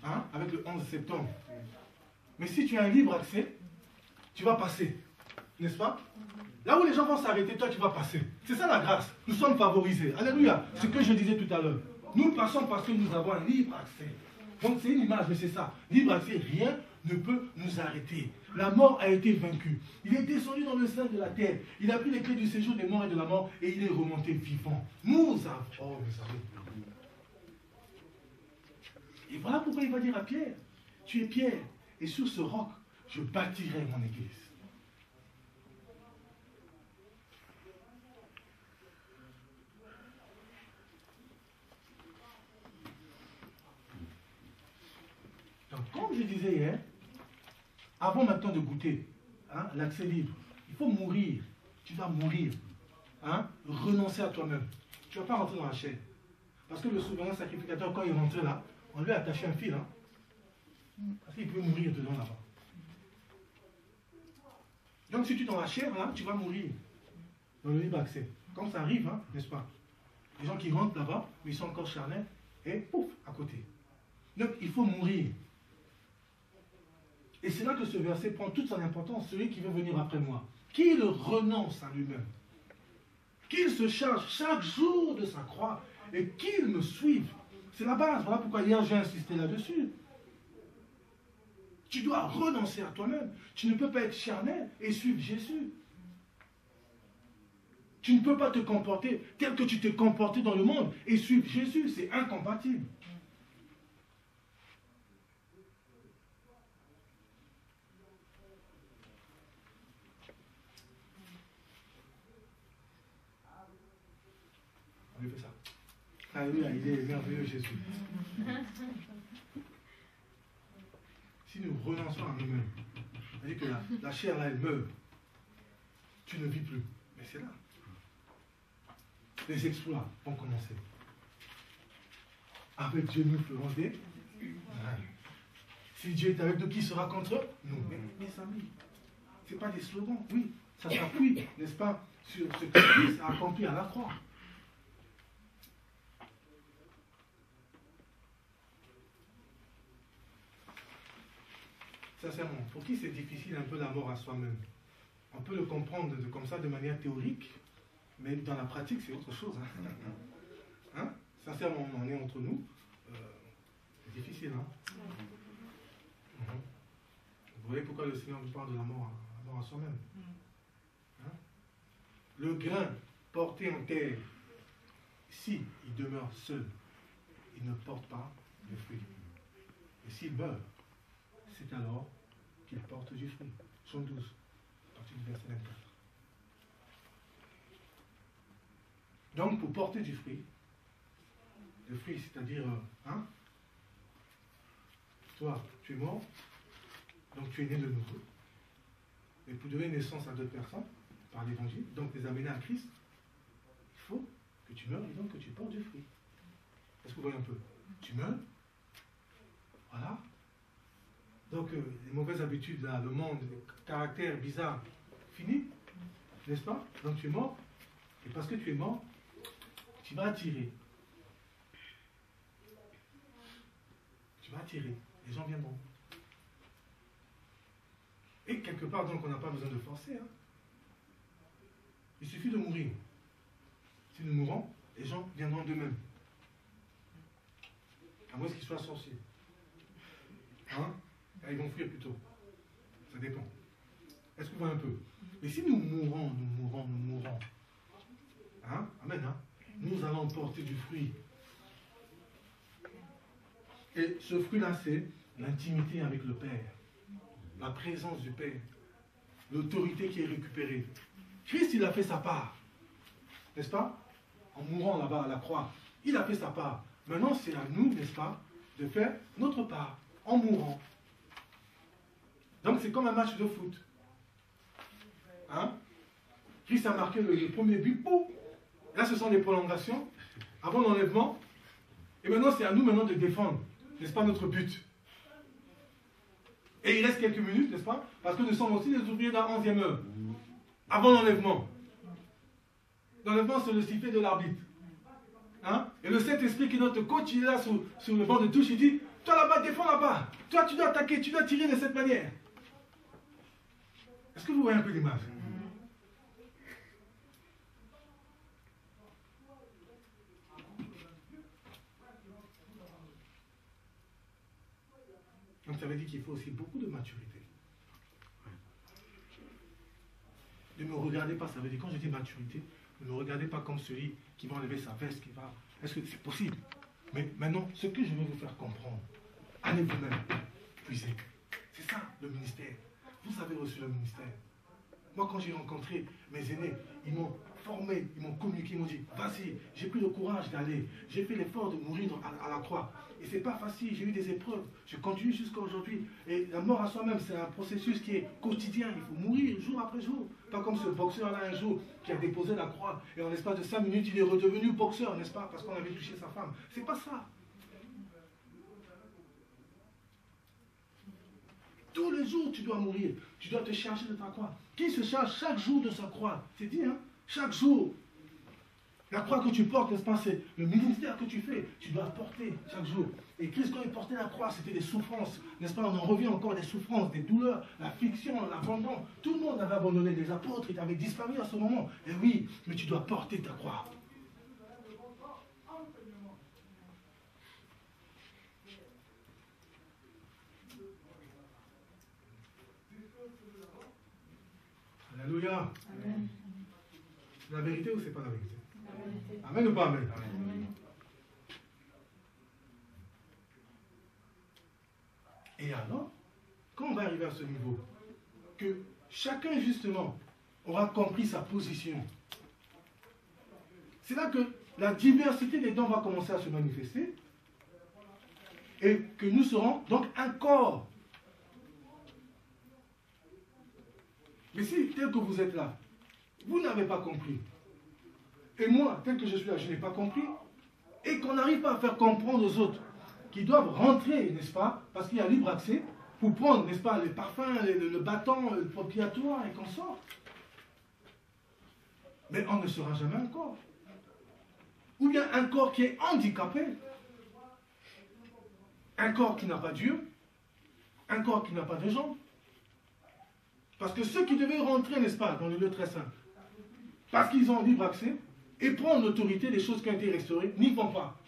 Hein? Avec le 11 septembre. Mais si tu as un libre accès, tu vas passer. N'est-ce pas? Là où les gens vont s'arrêter, toi tu vas passer. C'est ça la grâce. Nous sommes favorisés. Alléluia. Ce que je disais tout à l'heure. Nous passons parce que nous avons un libre accès. Donc c'est une image, mais c'est ça. Libre accès, rien ne peut nous arrêter. La mort a été vaincue. Il est descendu dans le sein de la terre. Il a pris les clés du séjour des morts et de la mort et il est remonté vivant. Nous avons... Oh, mes amis. Et voilà pourquoi il va dire à Pierre, tu es Pierre, et sur ce roc, je bâtirai mon église. Donc, comme je disais hier, avant maintenant de goûter, hein, l'accès libre, il faut mourir. Tu vas mourir. Hein, renoncer à toi-même. Tu ne vas pas rentrer dans la chair. Parce que le souverain sacrificateur, quand il rentrait là, on lui a attaché un fil. Hein, parce qu'il pouvait mourir dedans là-bas. Donc si tu es dans la chair, là, tu vas mourir. Dans le libre accès. Comme ça arrive, hein, n'est-ce pas? Les gens qui rentrent là-bas, mais ils sont encore charnels, et pouf, à côté. Donc il faut mourir. Et c'est là que ce verset prend toute son importance. Celui qui veut venir après moi, qu'il renonce à lui-même, qu'il se charge chaque jour de sa croix et qu'il me suive. C'est la base. Voilà pourquoi hier j'ai insisté là-dessus. Tu dois renoncer à toi-même. Tu ne peux pas être charnel et suivre Jésus. Tu ne peux pas te comporter tel que tu t'es comporté dans le monde et suivre Jésus. C'est incompatible. On lui fait ça. Alléluia, il est merveilleux Jésus. Si nous renonçons à nous-mêmes, C'est-à-dire que la chair, là, elle meurt. Tu ne vis plus. Mais c'est là. Les exploits vont commencer. Avec Dieu, nous ferons des miracles. Si Dieu est avec nous, qui sera contre nous? Mais mes amis, ce n'est pas des slogans. Oui, ça s'appuie, n'est-ce pas, sur ce que Christ a accompli à la croix. Sincèrement, pour qui c'est difficile un peu la mort à soi-même? On peut le comprendre comme ça de manière théorique, mais dans la pratique, c'est autre chose. Hein? Sincèrement, on en est entre nous. C'est difficile. Hein? Vous voyez pourquoi le Seigneur nous parle de la mort à soi-même. Hein? Le grain porté en terre, si il demeure seul, il ne porte pas de fruit. Et s'il meurt, c'est alors qu'il porte du fruit. Psaume 12, à partir du verset 24. Donc, pour porter du fruit, le fruit, c'est-à-dire, hein, toi, tu es mort, donc tu es né de nouveau. Mais pour donner naissance à d'autres personnes, par l'évangile, donc les amener à Christ, il faut que tu meurs et donc que tu portes du fruit. Est-ce que vous voyez un peu? Tu meurs, voilà. Donc, les mauvaises habitudes, là, le monde, le caractère bizarre, fini, n'est-ce pas? Donc tu es mort, et parce que tu es mort, tu vas attirer. Tu vas attirer. Les gens viendront. Et quelque part, donc, on n'a pas besoin de forcer. Hein. Il suffit de mourir. Si nous mourons, les gens viendront d'eux-mêmes. À moins qu'ils soient sorciers. Hein? Ils vont fuir plutôt. Ça dépend. Est-ce que vous voyez un peu? Mais si nous mourons, hein? Amen. Hein? Nous allons porter du fruit. Et ce fruit-là, c'est l'intimité avec le Père. La présence du Père. L'autorité qui est récupérée. Christ, il a fait sa part. N'est-ce pas? En mourant là-bas à la croix. Il a fait sa part. Maintenant, c'est à nous, n'est-ce pas, de faire notre part. En mourant. Donc, c'est comme un match de foot. Hein? Christ a marqué le premier but. Boum. Là, ce sont les prolongations. Avant l'enlèvement. Et maintenant, c'est à nous maintenant de défendre. N'est-ce pas, notre but? Et il reste quelques minutes, n'est-ce pas? Parce que nous sommes aussi des ouvriers de la 11e heure. Avant l'enlèvement. L'enlèvement, c'est le sifflet de l'arbitre. Hein? Et le Saint-Esprit qui est notre coach, il est là sur le banc de touche, il dit, toi là-bas, défends là-bas. Toi, tu dois attaquer, tu dois tirer de cette manière. Est-ce que vous voyez un peu l'image? Donc ça veut dire qu'il faut aussi beaucoup de maturité. Ne me regardez pas, ça veut dire quand je dis maturité, ne me regardez pas comme celui qui va enlever sa veste, qui va... Est-ce que c'est possible? Mais maintenant, ce que je veux vous faire comprendre, allez vous-même, puisez. C'est ça le ministère. Vous avez reçu le ministère. Moi, quand j'ai rencontré mes aînés, ils m'ont formé, ils m'ont communiqué, ils m'ont dit, vas-y, j'ai pris le courage d'aller, j'ai fait l'effort de mourir à la croix. Et c'est pas facile, j'ai eu des épreuves, je continue jusqu'à aujourd'hui. Et la mort à soi-même, c'est un processus qui est quotidien, il faut mourir jour après jour. Pas comme ce boxeur-là un jour qui a déposé la croix, et en l'espace de 5 minutes, il est redevenu boxeur, n'est-ce pas, parce qu'on avait touché sa femme. C'est pas ça. Tous les jours, tu dois mourir. Tu dois te charger de ta croix. Qui se charge chaque jour de sa croix? C'est dit, hein? Chaque jour. La croix que tu portes, n'est-ce pas? C'est le ministère que tu fais. Tu dois porter chaque jour. Et Christ, quand il portait la croix, c'était des souffrances. N'est-ce pas? On en revient encore des souffrances, des douleurs, l'affliction, l'abandon. Tout le monde avait abandonné. Les apôtres, ils avaient disparu à ce moment. Et oui, mais tu dois porter ta croix. Alléluia. Amen. C'est la vérité ou c'est pas la vérité? Amen. Amen ou pas amen? Amen. Et alors, quand on va arriver à ce niveau, que chacun justement aura compris sa position, c'est là que la diversité des dons va commencer à se manifester et que nous serons donc un corps. Mais si, tel que vous êtes là, vous n'avez pas compris, et moi, tel que je suis là, je n'ai pas compris, et qu'on n'arrive pas à faire comprendre aux autres qui doivent rentrer, n'est-ce pas, parce qu'il y a libre accès, pour prendre, n'est-ce pas, les parfums, le bâton, le propriatoire, et qu'on sort. Mais on ne sera jamais un corps. Ou bien un corps qui est handicapé. Un corps qui n'a pas d'yeux. Un corps qui n'a pas de jambes. Parce que ceux qui devaient rentrer, n'est-ce pas, dans le lieu très saint, parce qu'ils ont libre accès, et prendre l'autorité des choses qui ont été restaurées, n'y vont pas.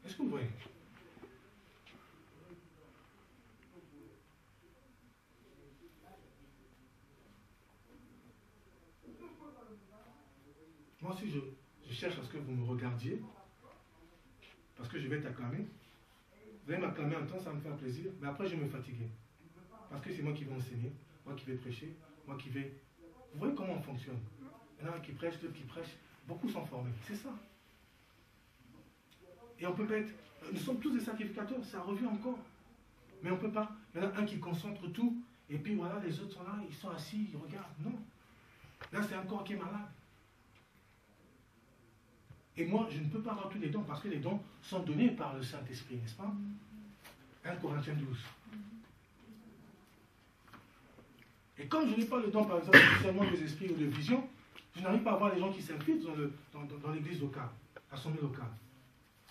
Est-ce que vous voyez? Moi aussi, je cherche à ce que vous me regardiez, parce que je vais t'acclamer. Vous allez m'acclamer en temps, ça va me faire plaisir, mais après je vais me fatiguer. Parce que c'est moi qui vais enseigner, moi qui vais prêcher, moi qui vais... Vous voyez comment on fonctionne? Il y en a un qui prêche, d'autres qui prêchent, beaucoup sont formés, c'est ça. Et on peut pas être... Nous sommes tous des sacrificateurs, ça revient encore. Mais on ne peut pas. Il y en a un qui concentre tout, et puis voilà, les autres sont là, ils sont assis, ils regardent. Non. Là, c'est un corps qui est malade. Et moi, je ne peux pas avoir tous les dons, parce que les dons sont donnés par le Saint-Esprit, n'est-ce pas? 1 Corinthiens 12. Et comme je n'ai pas le don, par exemple, seulement des esprits ou de vision, je n'arrive pas à voir les gens qui s'infiltrent dans l'église locale, l'assemblée locale.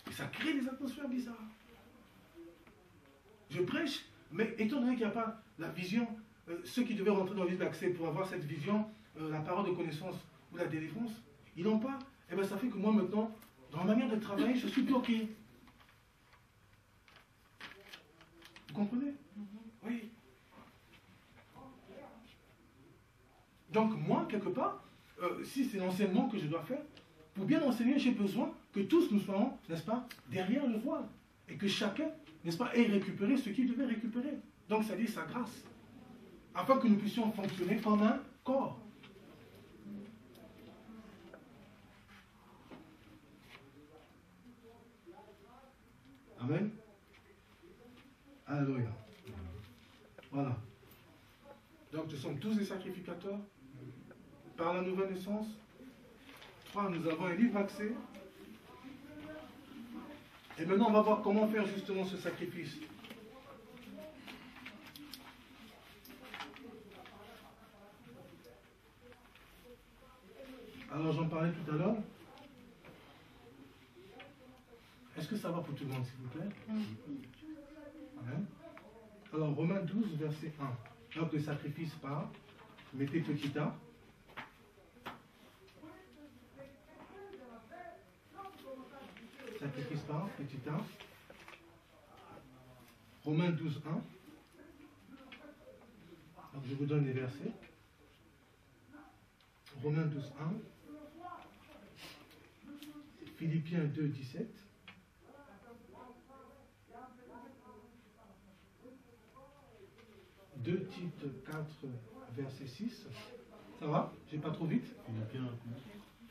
Et ça crée des atmosphères bizarres. Je prêche, mais étant donné qu'il n'y a pas la vision, ceux qui devaient rentrer dans l'église d'accès pour avoir cette vision, la parole de connaissance ou la délivrance, ils n'ont pas. Et bien ça fait que moi maintenant, dans la manière de travailler, je suis bloqué. Vous comprenez? Oui. Donc moi, quelque part, si c'est l'enseignement que je dois faire, pour bien enseigner, j'ai besoin que tous nous soyons, n'est-ce pas, derrière le voile. Et que chacun, n'est-ce pas, ait récupéré ce qu'il devait récupérer. Donc ça dit sa grâce. Afin que nous puissions fonctionner comme un corps. Amen. Alléluia. Voilà. Donc nous sommes tous des sacrificateurs par la nouvelle naissance. 3, nous avons un libre accès. Et maintenant, on va voir comment faire justement ce sacrifice. Alors, j'en parlais tout à l'heure. Est-ce que ça va pour tout le monde, s'il vous plaît? Amen. Alors, Romains 12, verset 1. Donc, le sacrifice par, mettez petit a. Sacrifice par, petit a. Romains 12, 1. Donc, je vous donne les versets. Romains 12, 1. Philippiens 2, 17. Tite 4, verset 6. Ça va? J'ai pas trop vite?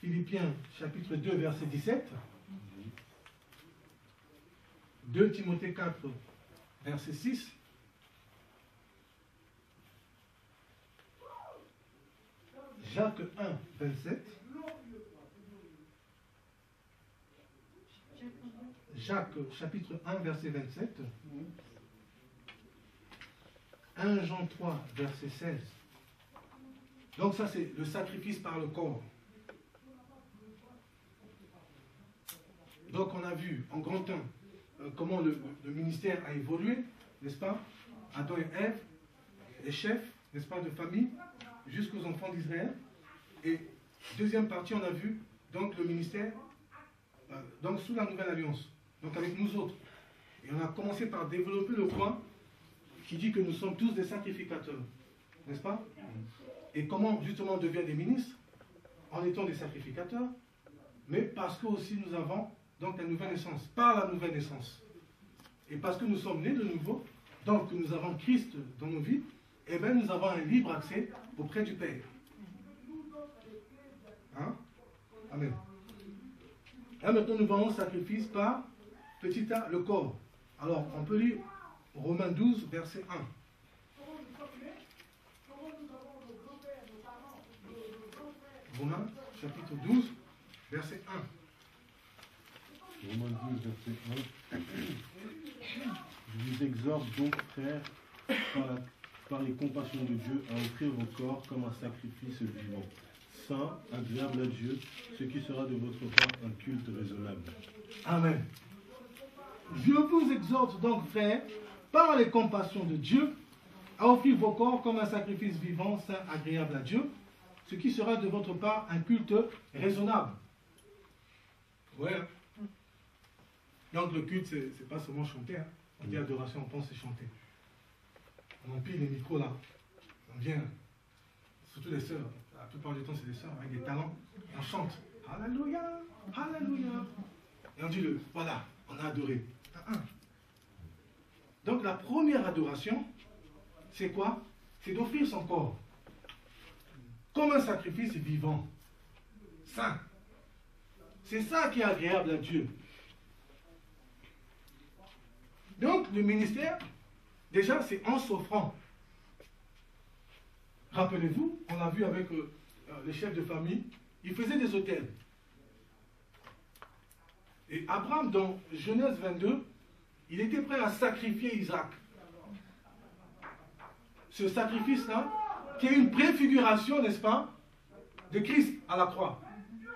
Philippiens, chapitre 2, verset 17. 2 Timothée 4, verset 6. Jacques 1, 27. Jacques, chapitre 1, verset 27. 1 Jean 3, verset 16. Donc ça, c'est le sacrifice par le corps. Donc on a vu en grand temps comment le ministère a évolué, n'est-ce pas? Adam et Ève, les chefs, n'est-ce pas, de famille, jusqu'aux enfants d'Israël. Et deuxième partie, on a vu donc le ministère donc sous la nouvelle alliance, donc avec nous autres. Et on a commencé par développer le point qui dit que nous sommes tous des sacrificateurs, n'est-ce pas? Et comment justement on devient des ministres? En étant des sacrificateurs, mais parce que aussi nous avons donc la nouvelle naissance, par la nouvelle naissance. Et parce que nous sommes nés de nouveau, donc nous avons Christ dans nos vies, et bien nous avons un libre accès auprès du Père. Hein? Amen. Là maintenant nous voyons le sacrifice par petit a, le corps. Alors on peut lire Romains 12, verset 1. Romains, chapitre 12, verset 1.
Romains 12, verset 1. Je vous exhorte donc, frères, par les compassions de Dieu, à offrir vos corps comme un sacrifice vivant, saint, agréable à Dieu, ce qui sera de votre part un culte raisonnable.
Amen. Je vous exhorte donc, frères, par les compassions de Dieu, à offrir vos corps comme un sacrifice vivant, saint, agréable à Dieu, ce qui sera de votre part un culte raisonnable. Ouais. Donc le culte, c'est pas seulement chanter. Hein. On dit adoration, on pense c'est chanter. On empile les micros là. On vient, surtout les sœurs. La plupart du temps, c'est des sœurs avec des talents. Et on chante. Alléluia, Alléluia. Et on dit voilà, on a adoré. Donc la première adoration, c'est quoi? C'est d'offrir son corps comme un sacrifice vivant, saint. C'est ça qui est agréable à Dieu. Donc le ministère, déjà, c'est en s'offrant. Rappelez-vous, on l'a vu avec les chefs de famille, ils faisaient des autels. Et Abraham, dans Genèse 22, il était prêt à sacrifier Isaac. Ce sacrifice-là, qui est une préfiguration, n'est-ce pas, de Christ à la croix.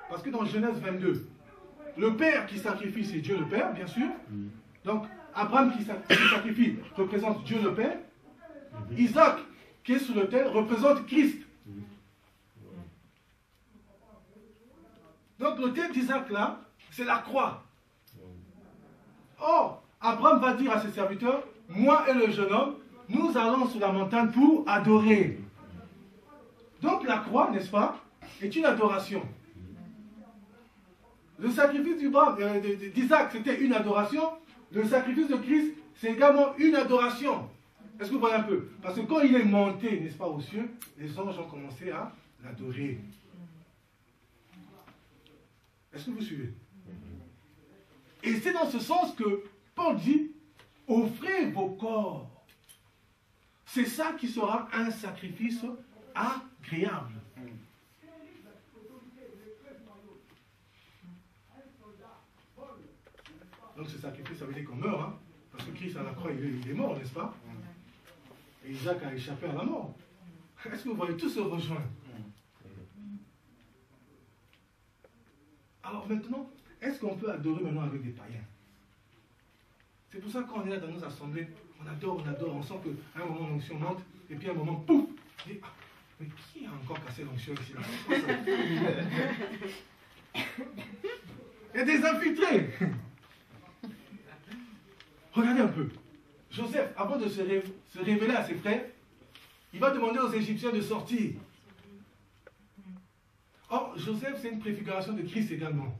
Parce que dans Genèse 22, le Père qui sacrifie, c'est Dieu le Père, bien sûr. Donc, Abraham qui sacrifie représente Dieu le Père. Isaac, qui est sur l'autel, représente Christ. Donc, l'autel d'Isaac, là, c'est la croix. Or, Abraham va dire à ses serviteurs, moi et le jeune homme, nous allons sur la montagne pour adorer. Donc la croix, n'est-ce pas, est une adoration. Le sacrifice d'Isaac, c'était une adoration. Le sacrifice de Christ, c'est également une adoration. Est-ce que vous voyez un peu? Parce que quand il est monté, n'est-ce pas, aux cieux, les anges ont commencé à l'adorer. Est-ce que vous suivez? Et c'est dans ce sens que Paul dit, offrez vos corps. C'est ça qui sera un sacrifice agréable. Donc ce sacrifice, ça veut dire qu'on meurt, hein? Parce que Christ à la croix, il est mort, n'est-ce pas? Et Isaac a échappé à la mort. Est-ce que vous voyez tous se rejoindre? Alors maintenant, est-ce qu'on peut adorer maintenant avec des païens? C'est pour ça que quand on est là dans nos assemblées, on adore, on sent qu'à un moment l'onction monte, et puis à un moment, pouf, on dit, mais qui a encore cassé l'onction ici là? Il y a des infiltrés. Regardez un peu. Joseph, avant de se révéler à ses frères, il va demander aux Égyptiens de sortir. Or, Joseph, c'est une préfiguration de Christ également.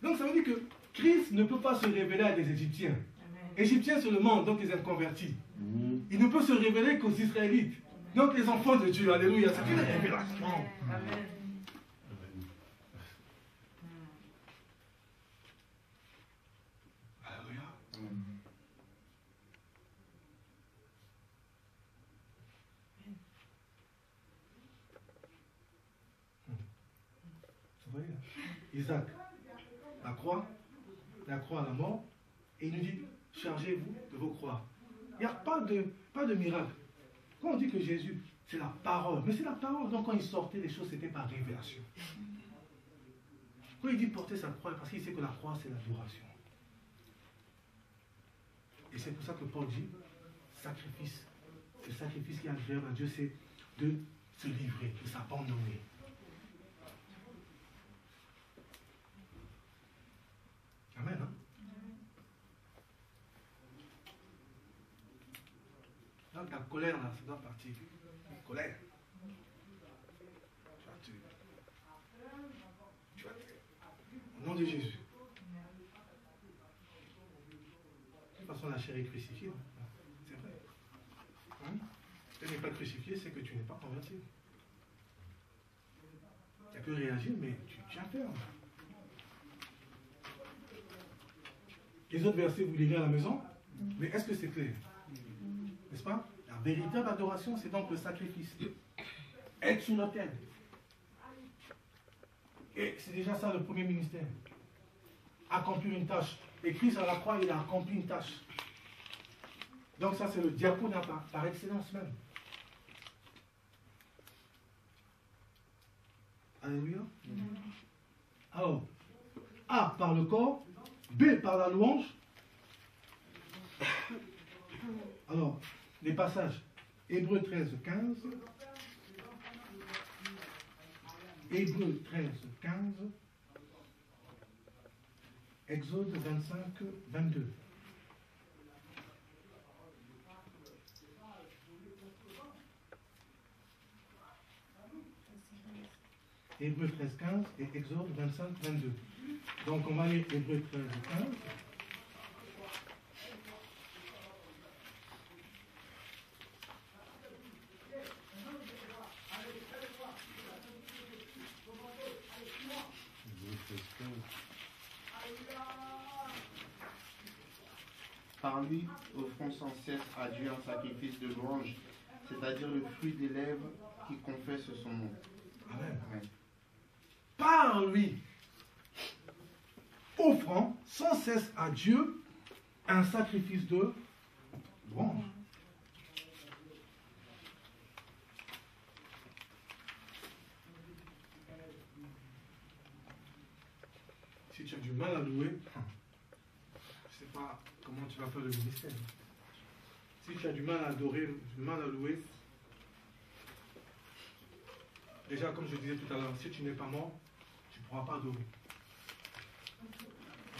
Donc ça veut dire que Christ ne peut pas se révéler à des Égyptiens. Égyptiens, c'est le monde, donc les inconvertis. Il ne peut se révéler qu'aux Israélites. Donc les enfants de Dieu, alléluia, c'est une révélation.
Amen.
Alléluia. Vous voyez, Isaac, la croix à la mort, et il nous dit, chargez-vous de vos croix. Il n'y a pas de miracle. Quand on dit que Jésus, c'est la parole, mais c'est la parole, donc quand il sortait, les choses, c'était par révélation. Quand il dit porter sa croix, parce qu'il sait que la croix, c'est l'adoration. Et c'est pour ça que Paul dit, sacrifice. Le sacrifice qui est agréable à Dieu, c'est de se livrer, de s'abandonner. Amen, hein? Donc ta colère là, ça doit partir. Colère. Tu vas tuer. Au nom de Jésus. De toute façon, la chair est crucifiée. C'est vrai. Hein? Si tu n'es pas crucifié, c'est que tu n'es pas converti. Tu peux réagir, mais tu as peur. Les autres versets, vous lirez à la maison. Mais est-ce que c'est clair? N'est-ce pas? La véritable adoration, c'est donc le sacrifice. Être sur l'autel. Et c'est déjà ça le premier ministère. Accomplir une tâche. Et Christ à la croix, il a accompli une tâche. Donc ça, c'est le diaconat par excellence même. Alléluia. Alors, A par le corps, B par la louange. Alors, les passages. Hébreux 13, 15. Hébreux 13, 15. Exode 25, 22. Hébreux 13, 15 et Exode 25, 22. Donc on va lire Hébreux 13, 15.
Par lui, offrons sans cesse à Dieu un sacrifice de louange, c'est-à-dire le fruit des lèvres qui confessent son nom.
Amen.
Amen.
Par lui, offrant sans cesse à Dieu un sacrifice de louange. Si tu as du mal à louer, je ne sais pas comment tu vas faire le ministère. Si tu as du mal à adorer, du mal à louer, déjà comme je disais tout à l'heure, si tu n'es pas mort, tu ne pourras pas adorer.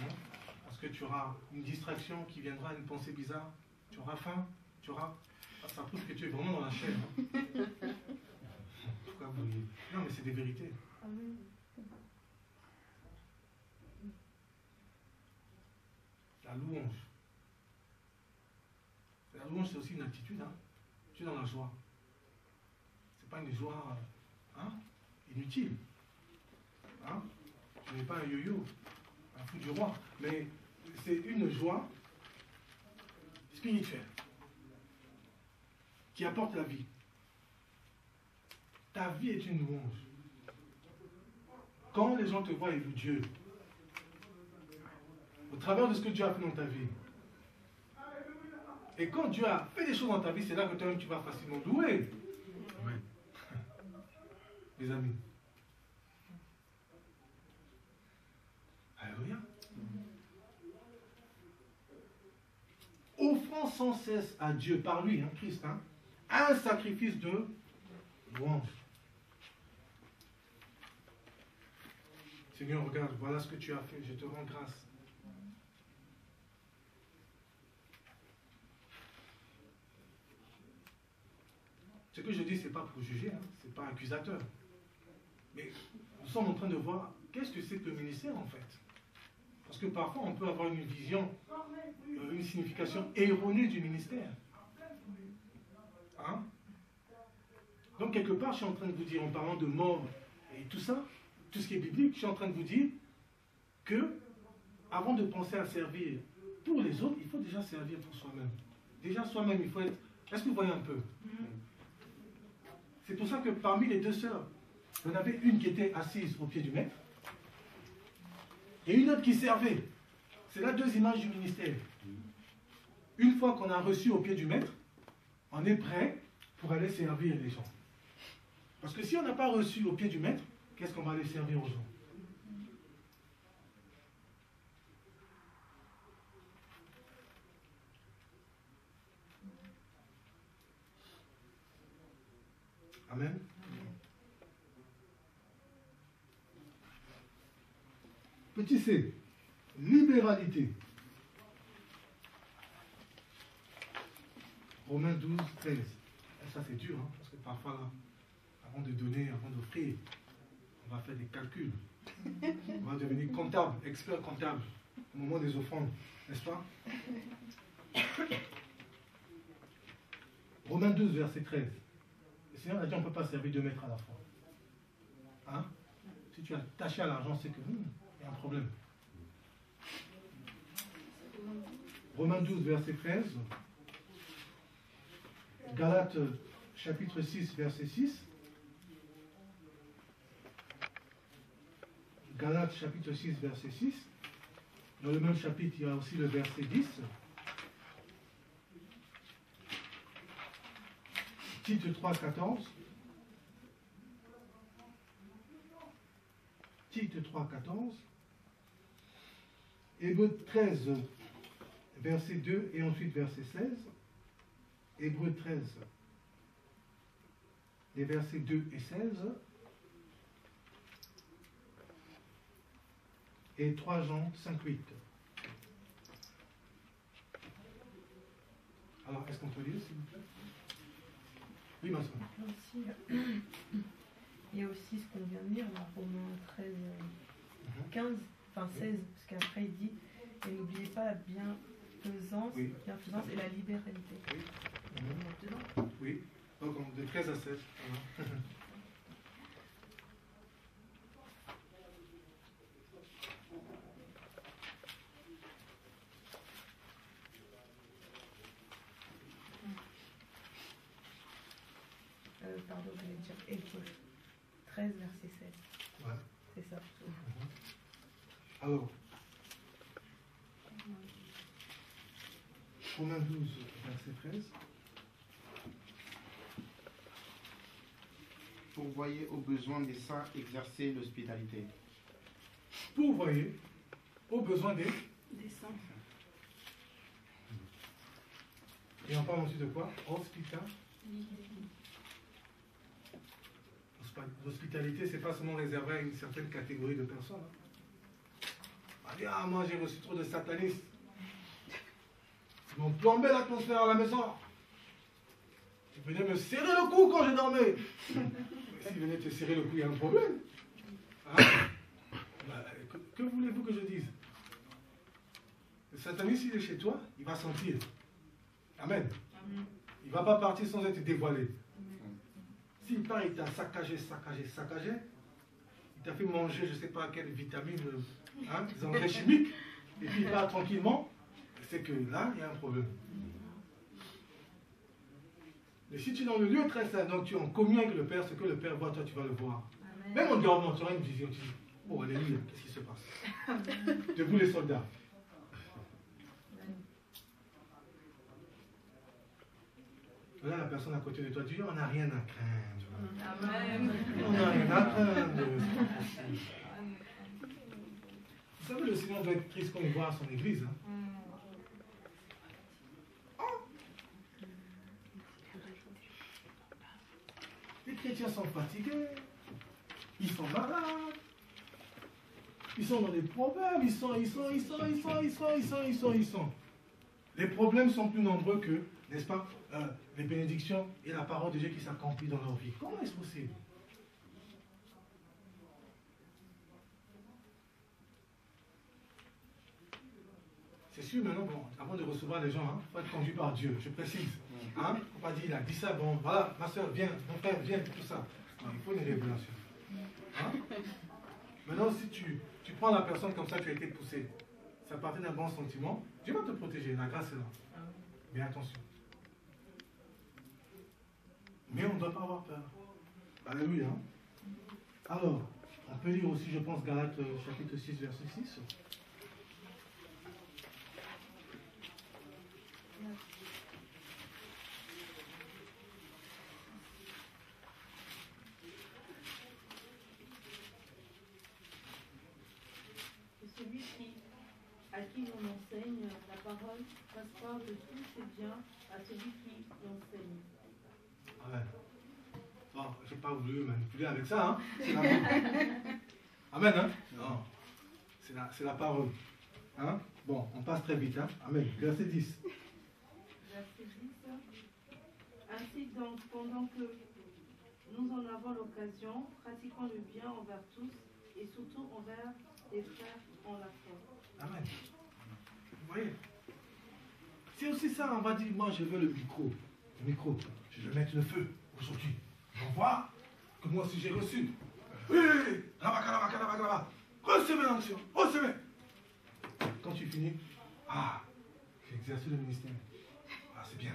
Hein? Parce que tu auras une distraction qui viendra, une pensée bizarre, tu auras faim, tu auras... Ça prouve que tu es vraiment dans la chair. Hein? Pourquoi vous riez? Non mais c'est des vérités. La louange. La louange, c'est aussi une attitude. Hein. Tu es dans la joie. Ce n'est pas une joie inutile. Hein. Tu n'es pas un yo-yo, un fou du roi. Mais c'est une joie spirituelle qui apporte la vie. Ta vie est une louange. Quand les gens te voient, ils louent Dieu. Au travers de ce que Dieu a fait dans ta vie. Et quand Dieu a fait des choses dans ta vie, c'est là que toi-même tu vas facilement louer. Oui. Les amis. Alléluia. Offrant sans cesse à Dieu, par lui, hein, Christ, hein, un sacrifice de louange. Seigneur, regarde, voilà ce que tu as fait, je te rends grâce. Ce que je dis, ce n'est pas pour juger, hein, ce n'est pas accusateur. Mais nous sommes en train de voir qu'est-ce que c'est que le ministère en fait. Parce que parfois on peut avoir une vision, une signification erronée du ministère. Hein? Donc quelque part, je suis en train de vous dire, en parlant de mort et tout ça, tout ce qui est biblique, je suis en train de vous dire que avant de penser à servir pour les autres, il faut déjà servir pour soi-même. Déjà soi-même, il faut être... Est-ce que vous voyez un peu? C'est pour ça que parmi les deux sœurs, il y en avait une qui était assise au pied du maître et une autre qui servait. C'est là deux images du ministère. Une fois qu'on a reçu au pied du maître, on est prêt pour aller servir les gens. Parce que si on n'a pas reçu au pied du maître, qu'est-ce qu'on va aller servir aux gens? Amen. Petit c, libéralité. Romains 12, 13. Ça c'est dur, hein, parce que parfois, là, avant de donner, avant d'offrir, on va faire des calculs. On va devenir comptable, expert comptable, au moment des offrandes, n'est-ce pas? Romains 12, verset 13. Le Seigneur a dit on ne peut pas servir deux maîtres à la fois. Hein? Si tu es attaché à l'argent, c'est que il y a un problème. Romains 12, verset 13. Galates, chapitre 6, verset 6. Galates, chapitre 6, verset 6. Dans le même chapitre, il y a aussi le verset 10. Tite 3, 14. Tite 3, 14. Hébreux 13, verset 2 et ensuite verset 16. Hébreux 13, les versets 2 et 16. Et 3 Jean 5, 8. Alors, est-ce qu'on peut lire, s'il vous plaît? Oui, ma soeur.
Il y a aussi ce qu'on vient de lire, là, Romains 13, 15, enfin 16, parce qu'après il dit, et n'oubliez pas la bienfaisance,
Oui.
bienfaisance et la libéralité.
Oui. Oui. Donc, de 13 à 16. Voilà.
Pardon, je vais dire Hébreux 13, verset 16.
Ouais.
C'est ça.
Alors, Romains 12, verset 13.
Pourvoyez aux besoins des saints, exercez l'hospitalité.
Pourvoyez aux besoins des...
Des saints.
Et on parle ensuite de quoi? L'hospitalité, c'est pas seulement réservé à une certaine catégorie de personnes. On va dire, ah, moi j'ai reçu trop de satanistes. Ils m'ont plombé l'atmosphère à la maison. Ils venaient me serrer le cou quand je dormais. S'ils venaient te serrer le cou, il y a un problème. Hein? Bah, que voulez-vous que je dise? Le sataniste, il est chez toi, il va sentir. Amen. Il ne va pas partir sans être dévoilé. S'il part, il t'a saccagé, il t'a fait manger je ne sais pas quelle vitamine, des engrais chimiques, et puis il part tranquillement, c'est que là, il y a un problème. Mais si tu es dans le lieu très saint, donc tu es en communion avec le Père, ce que le Père voit, toi tu vas le voir.
Amen.
Même en dormant, tu auras une vision, tu dis, oh alléluia, qu'est-ce qui se passe? Debout les soldats. Là, la personne à côté de toi, tu dis, on n'a rien à craindre.
Amen.
On n'a rien à craindre. Vous savez, le Seigneur doit être triste quand il voit son église. Hein? Les chrétiens sont fatigués, ils sont malades, ils sont dans des problèmes, ils sont. Les problèmes sont plus nombreux que, n'est-ce pas, les bénédictions et la parole de Dieu qui s'accomplit dans leur vie. Comment est-ce possible? C'est sûr, maintenant, bon, avant de recevoir les gens, il faut être conduit par Dieu, je précise. Il ne faut pas dire, il a dit ça, bon, voilà, ma soeur, viens, mon frère, viens, tout ça. Non, il faut une révélation. Hein? Maintenant, si tu prends la personne comme ça, tu as été poussé, ça part d'un bon sentiment, Dieu va te protéger, la grâce est là. Mais attention. Mais on ne doit pas avoir peur. Alléluia. Hein? Alors, on peut lire aussi, je pense, Galates chapitre 6, verset 6.
Celui à qui l'on enseigne la parole fasse part de tous ses biens à celui qui l'enseigne.
Amen. Bon, je n'ai pas voulu manipuler avec ça. Hein? C'est l'amour. Amen. Hein? Non. C'est la parole. Hein? Bon, on passe très vite. Hein? Amen. Verset 10.
Verset 10. Ainsi donc, pendant que nous en avons l'occasion, pratiquons le bien envers tous et surtout envers les frères en la foi.
Amen. Vous voyez? C'est aussi ça, on va dire, moi je veux le micro. Le micro, je vais mettre le feu aujourd'hui. On voit que moi aussi j'ai reçu. Oui, là-bas. Recevez l'onction, recevez. Quand tu finis, Tu exerces le ministère. Ah, c'est bien.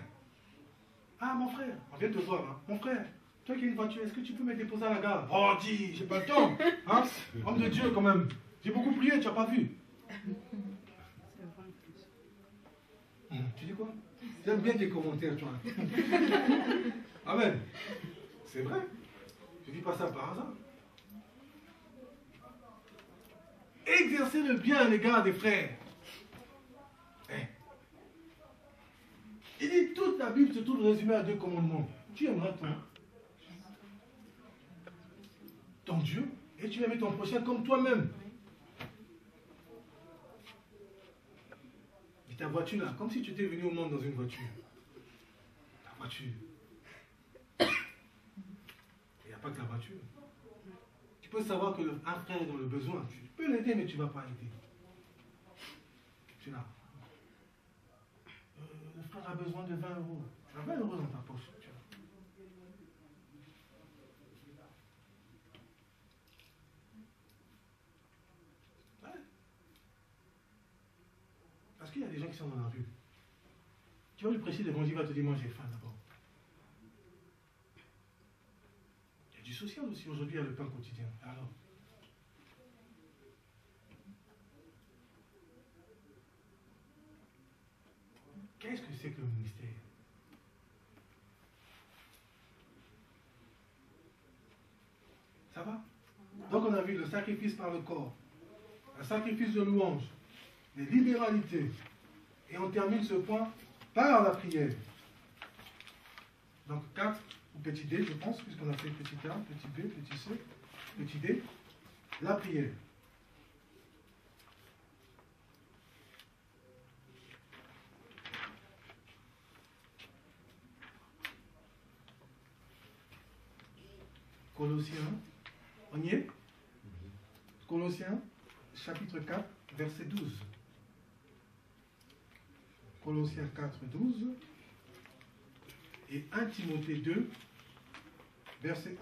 Ah, mon frère, on vient te voir. Hein. Mon frère, toi qui as une voiture, est-ce que tu peux me déposer à la gare? Oh, dis, j'ai pas le temps. Hein? Homme de Dieu, quand même. J'ai beaucoup prié, tu n'as pas vu. Tu dis quoi? J'aime bien tes commentaires, toi. Amen. C'est vrai. Je dis pas ça par hasard. Exercer le bien à l'égard des frères. Il dit toute la Bible se trouve résumée à 2 commandements. Tu aimeras ton Dieu et tu aimes ton prochain comme toi-même. Et ta voiture là, comme si tu étais venu au monde dans une voiture. Ta voiture. Il n'y a pas que la voiture. Tu peux savoir que un frère est dans le besoin. Tu peux l'aider, mais tu ne vas pas l'aider. Tu l'as. Le frère a besoin de 20 euros. Tu as 20 euros dans ta poche. Tu as. Ouais. Parce qu'il y a des gens qui sont dans la rue. Tu vas lui prêcher l'évangile, il va te dire, moi j'ai faim d'abord. Il y a du social aussi. Aujourd'hui, il y a le pain quotidien. Alors, qu'est-ce que c'est que le ministère? Ça va? Donc on a vu le sacrifice par le corps, un sacrifice de louange, les libéralités, et on termine ce point par la prière. Donc 4, ou petit d, je pense, puisqu'on a fait petit a, petit b, petit c, petit d, la prière. Colossiens, on y est? Colossiens, chapitre 4, verset 12. Colossiens 4, 12. Et 1 Timothée 2, verset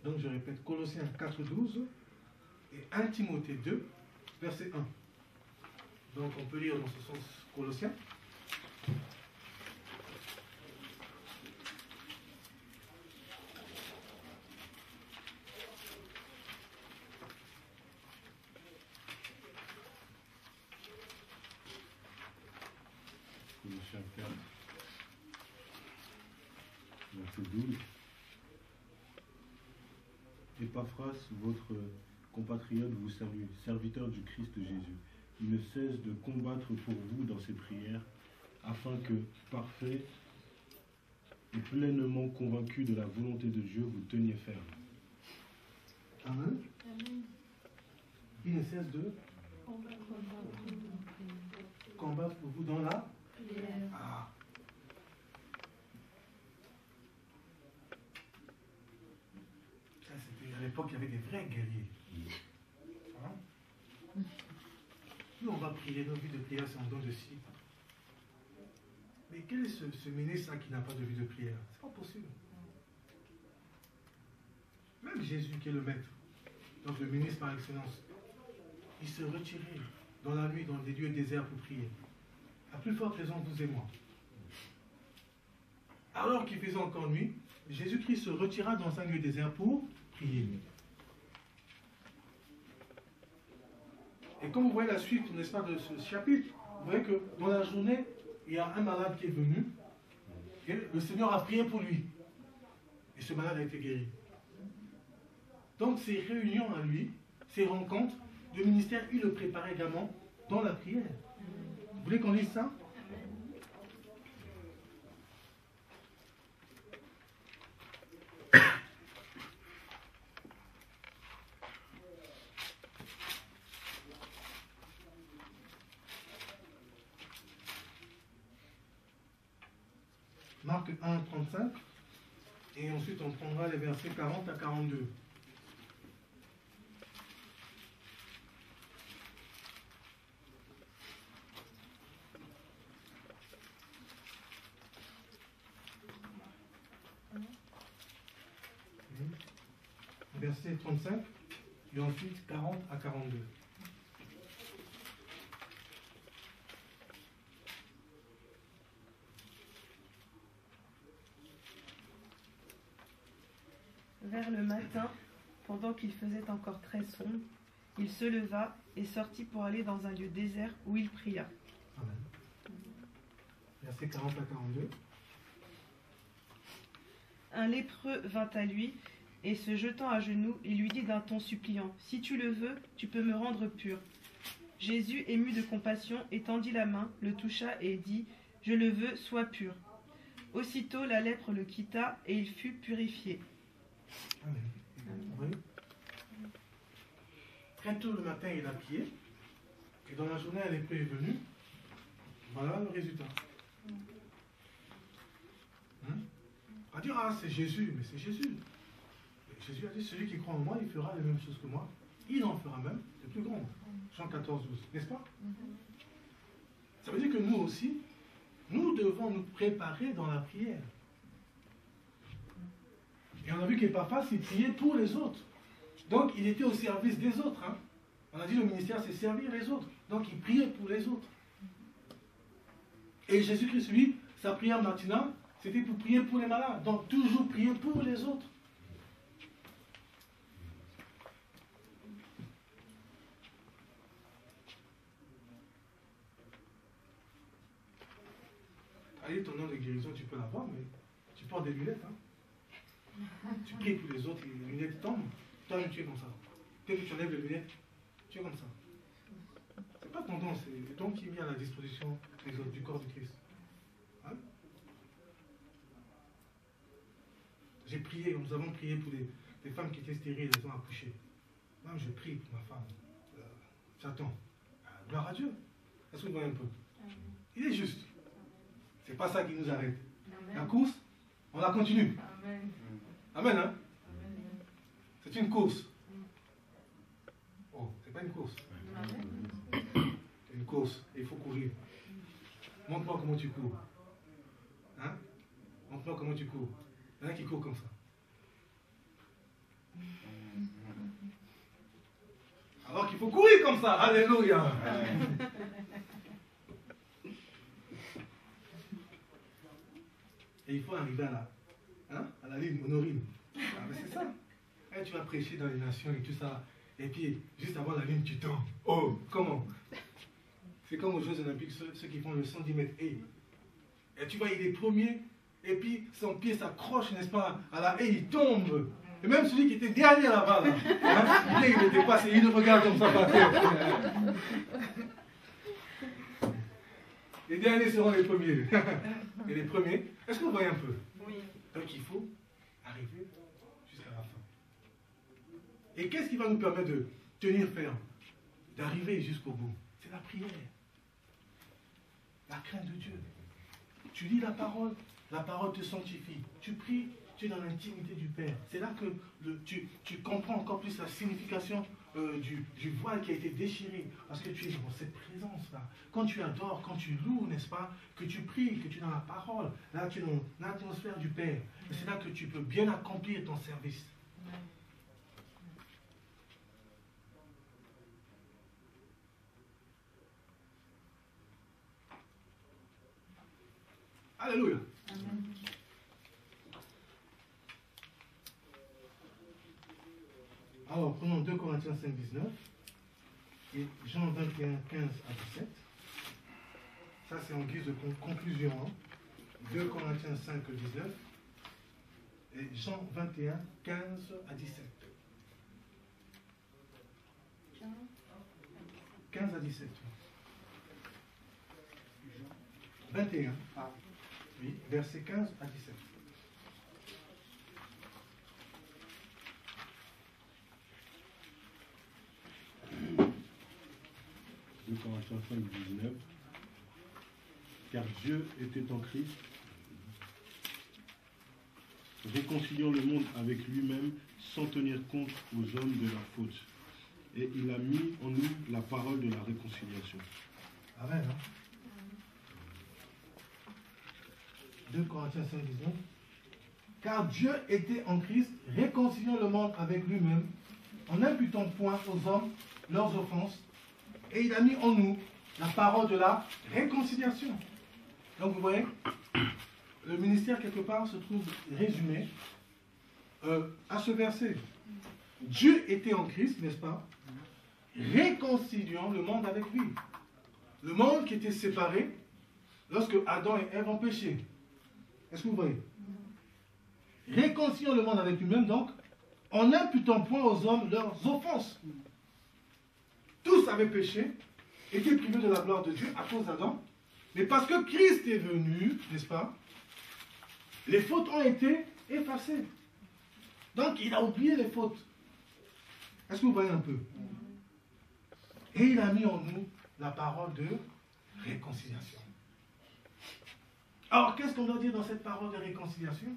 1. Donc je répète, Colossiens 4, 12. Et 1 Timothée 2, verset 1. Donc on peut lire dans ce sens Colossiens.
Colossiens 4, verset 12. Épaphras, votre compatriote, vous salue, serviteur du Christ Jésus. Il ne cesse de combattre pour vous dans ses prières, afin que, parfait et pleinement convaincu de la volonté de Dieu, vous teniez ferme.
Amen. Il ne cesse de combattre pour vous dans la prière. Ah. Ça, c'était à l'époque, il y avait des vrais guerriers. Hein? Nous, on va prier, nos vies de prière, c'est en don de ci. Mais quel est ce ministre-là qui n'a pas de vie de prière? C'est pas possible. Même Jésus, qui est le maître, donc le ministre par excellence, il se retirait dans la nuit, dans des lieux déserts pour prier. À plus forte raison, vous et moi. Alors qu'il faisait encore nuit, Jésus-Christ se retira dans un lieu désert pour prier. Et comme vous voyez la suite, n'est-ce pas, de ce chapitre, vous voyez que dans la journée, il y a un malade qui est venu, et le Seigneur a prié pour lui. Et ce malade a été guéri. Donc ces réunions à lui, ces rencontres, le ministère, il le prépare également dans la prière. Vous voulez qu'on lise ça? Marc 1, 35, et ensuite on prendra les versets 40 à 42. Verset 35, et ensuite 40 à 42.
Vers le matin, pendant qu'il faisait encore très sombre, il se leva et sortit pour aller dans un lieu désert où il pria.
Amen. Versets 40 à 42.
Un lépreux vint à lui et se jetant à genoux, il lui dit d'un ton suppliant, « Si tu le veux, tu peux me rendre pur. » Jésus, ému de compassion, étendit la main, le toucha et dit, « Je le veux, sois pur. » Aussitôt la lèpre le quitta et il fut purifié.
Amen. Vous voyez? Très tôt le matin, il a prié. Et dans la journée, un lépreux est venu. Voilà le résultat. On va dire, ah, c'est Jésus, mais c'est Jésus. Jésus a dit, celui qui croit en moi, il fera les mêmes choses que moi. Il en fera même, c'est plus grand. Jean 14, 12, n'est-ce pas? Ça veut dire que nous aussi, nous devons nous préparer dans la prière. Et on a vu qu'Épaphras, il priait pour les autres. Donc, il était au service des autres. Hein. On a dit le ministère, c'est servir les autres. Donc, il priait pour les autres. Et Jésus-Christ, lui, sa prière matinale, c'était pour prier pour les malades. Donc, toujours prier pour les autres. Allez, ton nom de guérison, tu peux l'avoir, mais tu portes des lunettes. Hein. Tu pries pour les autres, les lunettes tombent. Toi-même, tu es comme ça. Dès que tu enlèves les lunettes, tu es comme ça. C'est pas ton don, c'est le don qui est mis à la disposition des autres, du corps du Christ. Hein? J'ai prié, nous avons prié pour des femmes qui étaient stériles, elles ont accouché. Moi, je prie pour ma femme. J'attends. Gloire à Dieu. Est-ce que vous voyez un peu? Il est juste. C'est pas ça qui nous arrête. Amen. La course, on la continue. Amen. Amen, hein? Amen. C'est une course. Oh, c'est pas une course. Amen. C'est une course et il faut courir. Montre-moi comment tu cours. Hein? Montre-moi comment tu cours. Il y en a qui courent comme ça. Alors qu'il faut courir comme ça. Alléluia. Et il faut arriver à la ligne honorine. Ah, mais c'est ça. Et tu vas prêcher dans les nations et tout ça. Et puis, juste avant la ligne, tu tombes. Oh, comment? C'est comme aux Jeux Olympiques, ceux qui font le 110 mètres. Et tu vois, il est premier. Et puis, son pied s'accroche, n'est-ce pas, à la haie, il tombe. Et même celui qui était dernier là-bas, là, hein, il le dépasse et il le regarde comme ça par terre. Les derniers seront les premiers. Et les premiers, est-ce que vous voyez un peu? Oui. Donc il faut arriver jusqu'à la fin. Et qu'est-ce qui va nous permettre de tenir ferme? D'arriver jusqu'au bout? C'est la prière. La crainte de Dieu. Tu lis la parole te sanctifie. Tu pries, tu es dans l'intimité du Père. C'est là que tu comprends encore plus la signification du voile qui a été déchiré, parce que tu es dans cette présence-là. Quand tu adores, quand tu loues, n'est-ce pas, que tu pries, que tu es dans la parole, là tu es dans l'atmosphère du Père. Et c'est là que tu peux bien accomplir ton service. Alléluia. Amen. Alors, prenons 2 Corinthiens 5, 19 et Jean 21, 15 à 17. Ça, c'est en guise de conclusion. Hein. 2 Corinthiens 5, 19 et Jean 21, 15 à 17. 15 à 17. 21. Ah. Oui, verset 15 à 17.
Corinthiens 5, 19. Car Dieu était en Christ, réconciliant le monde avec lui-même sans tenir compte aux hommes de leur faute. Et il a mis en nous la parole de la réconciliation.
Amen. Hein? 2 Corinthiens 5, 19. Car Dieu était en Christ, réconciliant le monde avec lui-même, en n'imputant point aux hommes leurs offenses, et il a mis en nous la parole de la réconciliation. Donc vous voyez, le ministère quelque part se trouve résumé à ce verset. Dieu était en Christ, n'est-ce pas? Réconciliant le monde avec lui. Le monde qui était séparé lorsque Adam et Ève ont péché. Est-ce que vous voyez? Réconciliant le monde avec lui-même, donc, en n'imputant point aux hommes leurs offenses. Tous avaient péché, étaient privés de la gloire de Dieu à cause d'Adam, mais parce que Christ est venu, n'est-ce pas? Les fautes ont été effacées. Donc, il a oublié les fautes. Est-ce que vous voyez un peu? Et il a mis en nous la parole de réconciliation. Alors, qu'est-ce qu'on doit dire dans cette parole de réconciliation?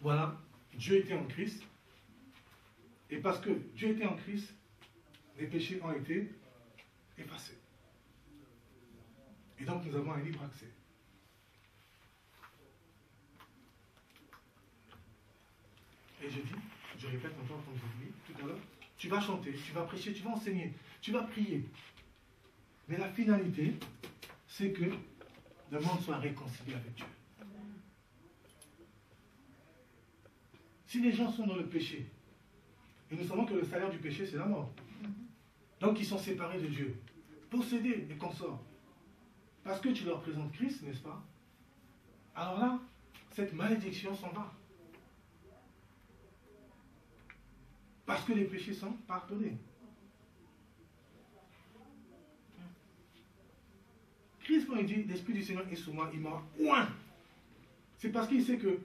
Voilà, Dieu était en Christ. Et parce que Dieu était en Christ, les péchés ont été effacés. Et donc, nous avons un libre accès. Et je répète encore comme je dis tout à l'heure, tu vas chanter, tu vas prêcher, tu vas enseigner, tu vas prier. Mais la finalité, c'est que le monde soit réconcilié avec Dieu. Si les gens sont dans le péché, et nous savons que le salaire du péché, c'est la mort. Donc ils sont séparés de Dieu, possédés et consorts. Parce que tu leur présentes Christ, n'est-ce pas? Alors là, cette malédiction s'en va. Parce que les péchés sont pardonnés. Christ, quand il dit l'Esprit du Seigneur est sur moi, il m'a oint. C'est parce qu'il sait que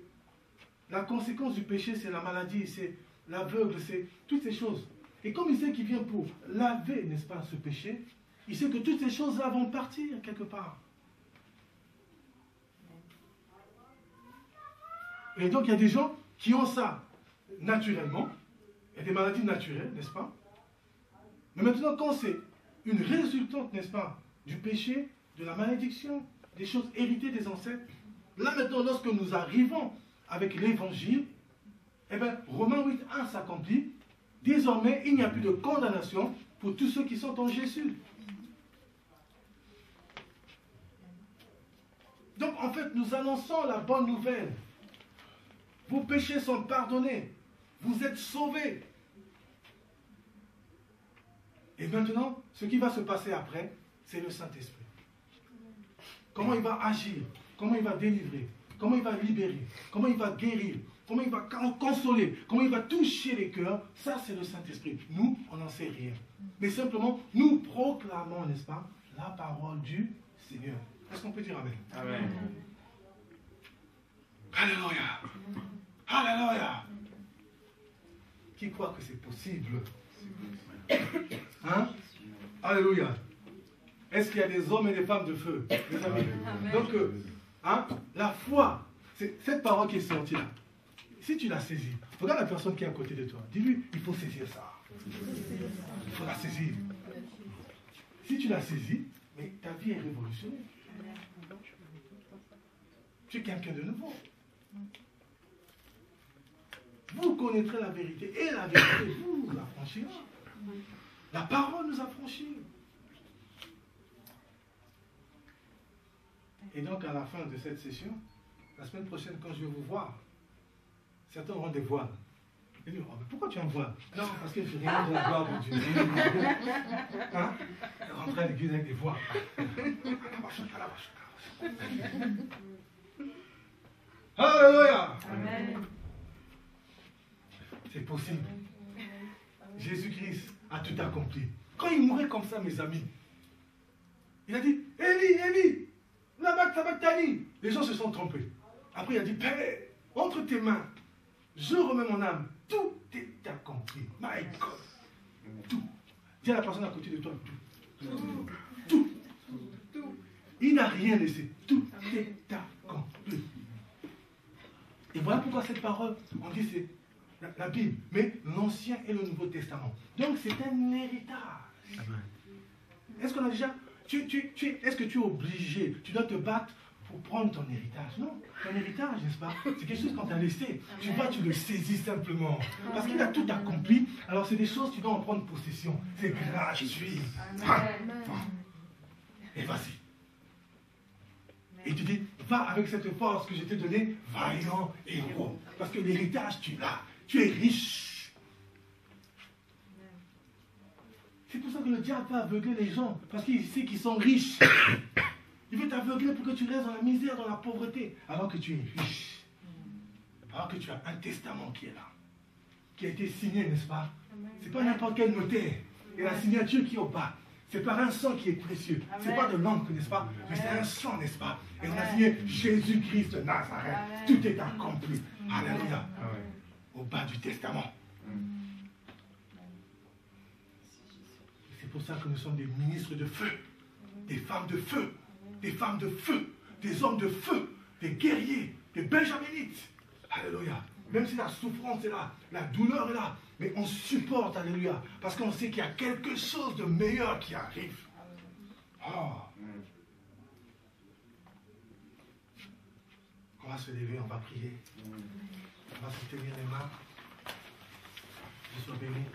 la conséquence du péché, c'est la maladie, c'est l'aveugle, c'est toutes ces choses. Et comme il sait qu'il vient pour laver, n'est-ce pas, ce péché, il sait que toutes ces choses-là vont partir quelque part. Et donc il y a des gens qui ont ça naturellement. Il y a des maladies naturelles, n'est-ce pas? Mais maintenant, quand c'est une résultante, n'est-ce pas, du péché, de la malédiction, des choses héritées des ancêtres, là maintenant, lorsque nous arrivons avec l'évangile, eh bien, Romains 8.1 s'accomplit. Désormais, il n'y a plus de condamnation pour tous ceux qui sont en Jésus. Donc, en fait, nous annonçons la bonne nouvelle. Vos péchés sont pardonnés. Vous êtes sauvés. Et maintenant, ce qui va se passer après, c'est le Saint-Esprit. Comment il va agir, comment il va délivrer, comment il va libérer, comment il va guérir, comment il va consoler, comment il va toucher les cœurs, ça c'est le Saint-Esprit. Nous, on n'en sait rien. Mais simplement, nous proclamons, n'est-ce pas, la parole du Seigneur. Est-ce qu'on peut dire Amen?
Amen.
Alléluia. Alléluia. Qui croit que c'est possible? Hein? Alléluia. Est-ce qu'il y a des hommes et des femmes de feu? Les amis. Donc, hein, la foi, c'est cette parole qui est sortie là. Si tu la saisis, regarde la personne qui est à côté de toi. Dis-lui, il faut saisir ça. Il faut la saisir. Si tu la saisis, mais ta vie est révolutionnée. Tu es quelqu'un de nouveau. Vous connaîtrez la vérité et la vérité vous affranchira. La parole nous affranchit. Et donc à la fin de cette session, la semaine prochaine quand je vais vous voir, certains auront des voiles. Ils disent, oh, mais pourquoi tu as un voile? Non, parce que je regarde de la gloire de Dieu. Hein? Rentrer à l'église avec des voiles. Alléluia.
Amen.
C'est possible. Jésus-Christ a tout accompli. Quand il mourait comme ça, mes amis, il a dit, Élie, Élie, lama sabachthani. Les gens se sont trompés. Après, il a dit, Père, entre tes mains, je remets mon âme. Tout est accompli. My God. Tout. Dis à la personne à côté de toi, tout. Tout. Il n'a rien laissé. Tout est accompli. Et voilà pourquoi cette parole, on dit c'est la Bible, mais l'Ancien et le Nouveau Testament. Donc c'est un héritage. Est-ce qu'on a déjà... Est-ce que tu es obligé, tu dois te battre pour prendre ton héritage? Non, ton héritage, n'est-ce pas? C'est quelque chose qu'on t'a laissé. Tu vas, tu le saisis simplement. Parce qu'il a tout accompli. Alors c'est des choses, tu dois en prendre possession. C'est gratuit. Et vas-y. Et tu dis, va avec cette force que je t'ai donnée, vaillant héros. Parce que l'héritage, tu l'as. Tu es riche. C'est pour ça que le diable peut aveugler les gens. Parce qu'il sait qu'ils sont riches. Il veut t'aveugler pour que tu restes dans la misère, dans la pauvreté. Alors que tu es riche. Alors que tu as un testament qui est là. Qui a été signé, n'est-ce pas? C'est pas n'importe quel notaire. Et la signature qui est au bas. C'est par un sang qui est précieux. C'est pas de l'encre, n'est-ce pas? Mais c'est un sang, n'est-ce pas? Et on a signé Jésus-Christ de Nazareth. Tout est accompli. Alléluia. Au bas du testament. C'est pour ça que nous sommes des ministres de feu. Des femmes de feu. Des femmes de feu. Des hommes de feu. Des guerriers. Des benjaminites. Alléluia. Même si la souffrance est là, la douleur est là, mais on supporte, alléluia, parce qu'on sait qu'il y a quelque chose de meilleur qui arrive. Oh. On va se lever, on va prier. On va se tenir les mains. Je sois béni.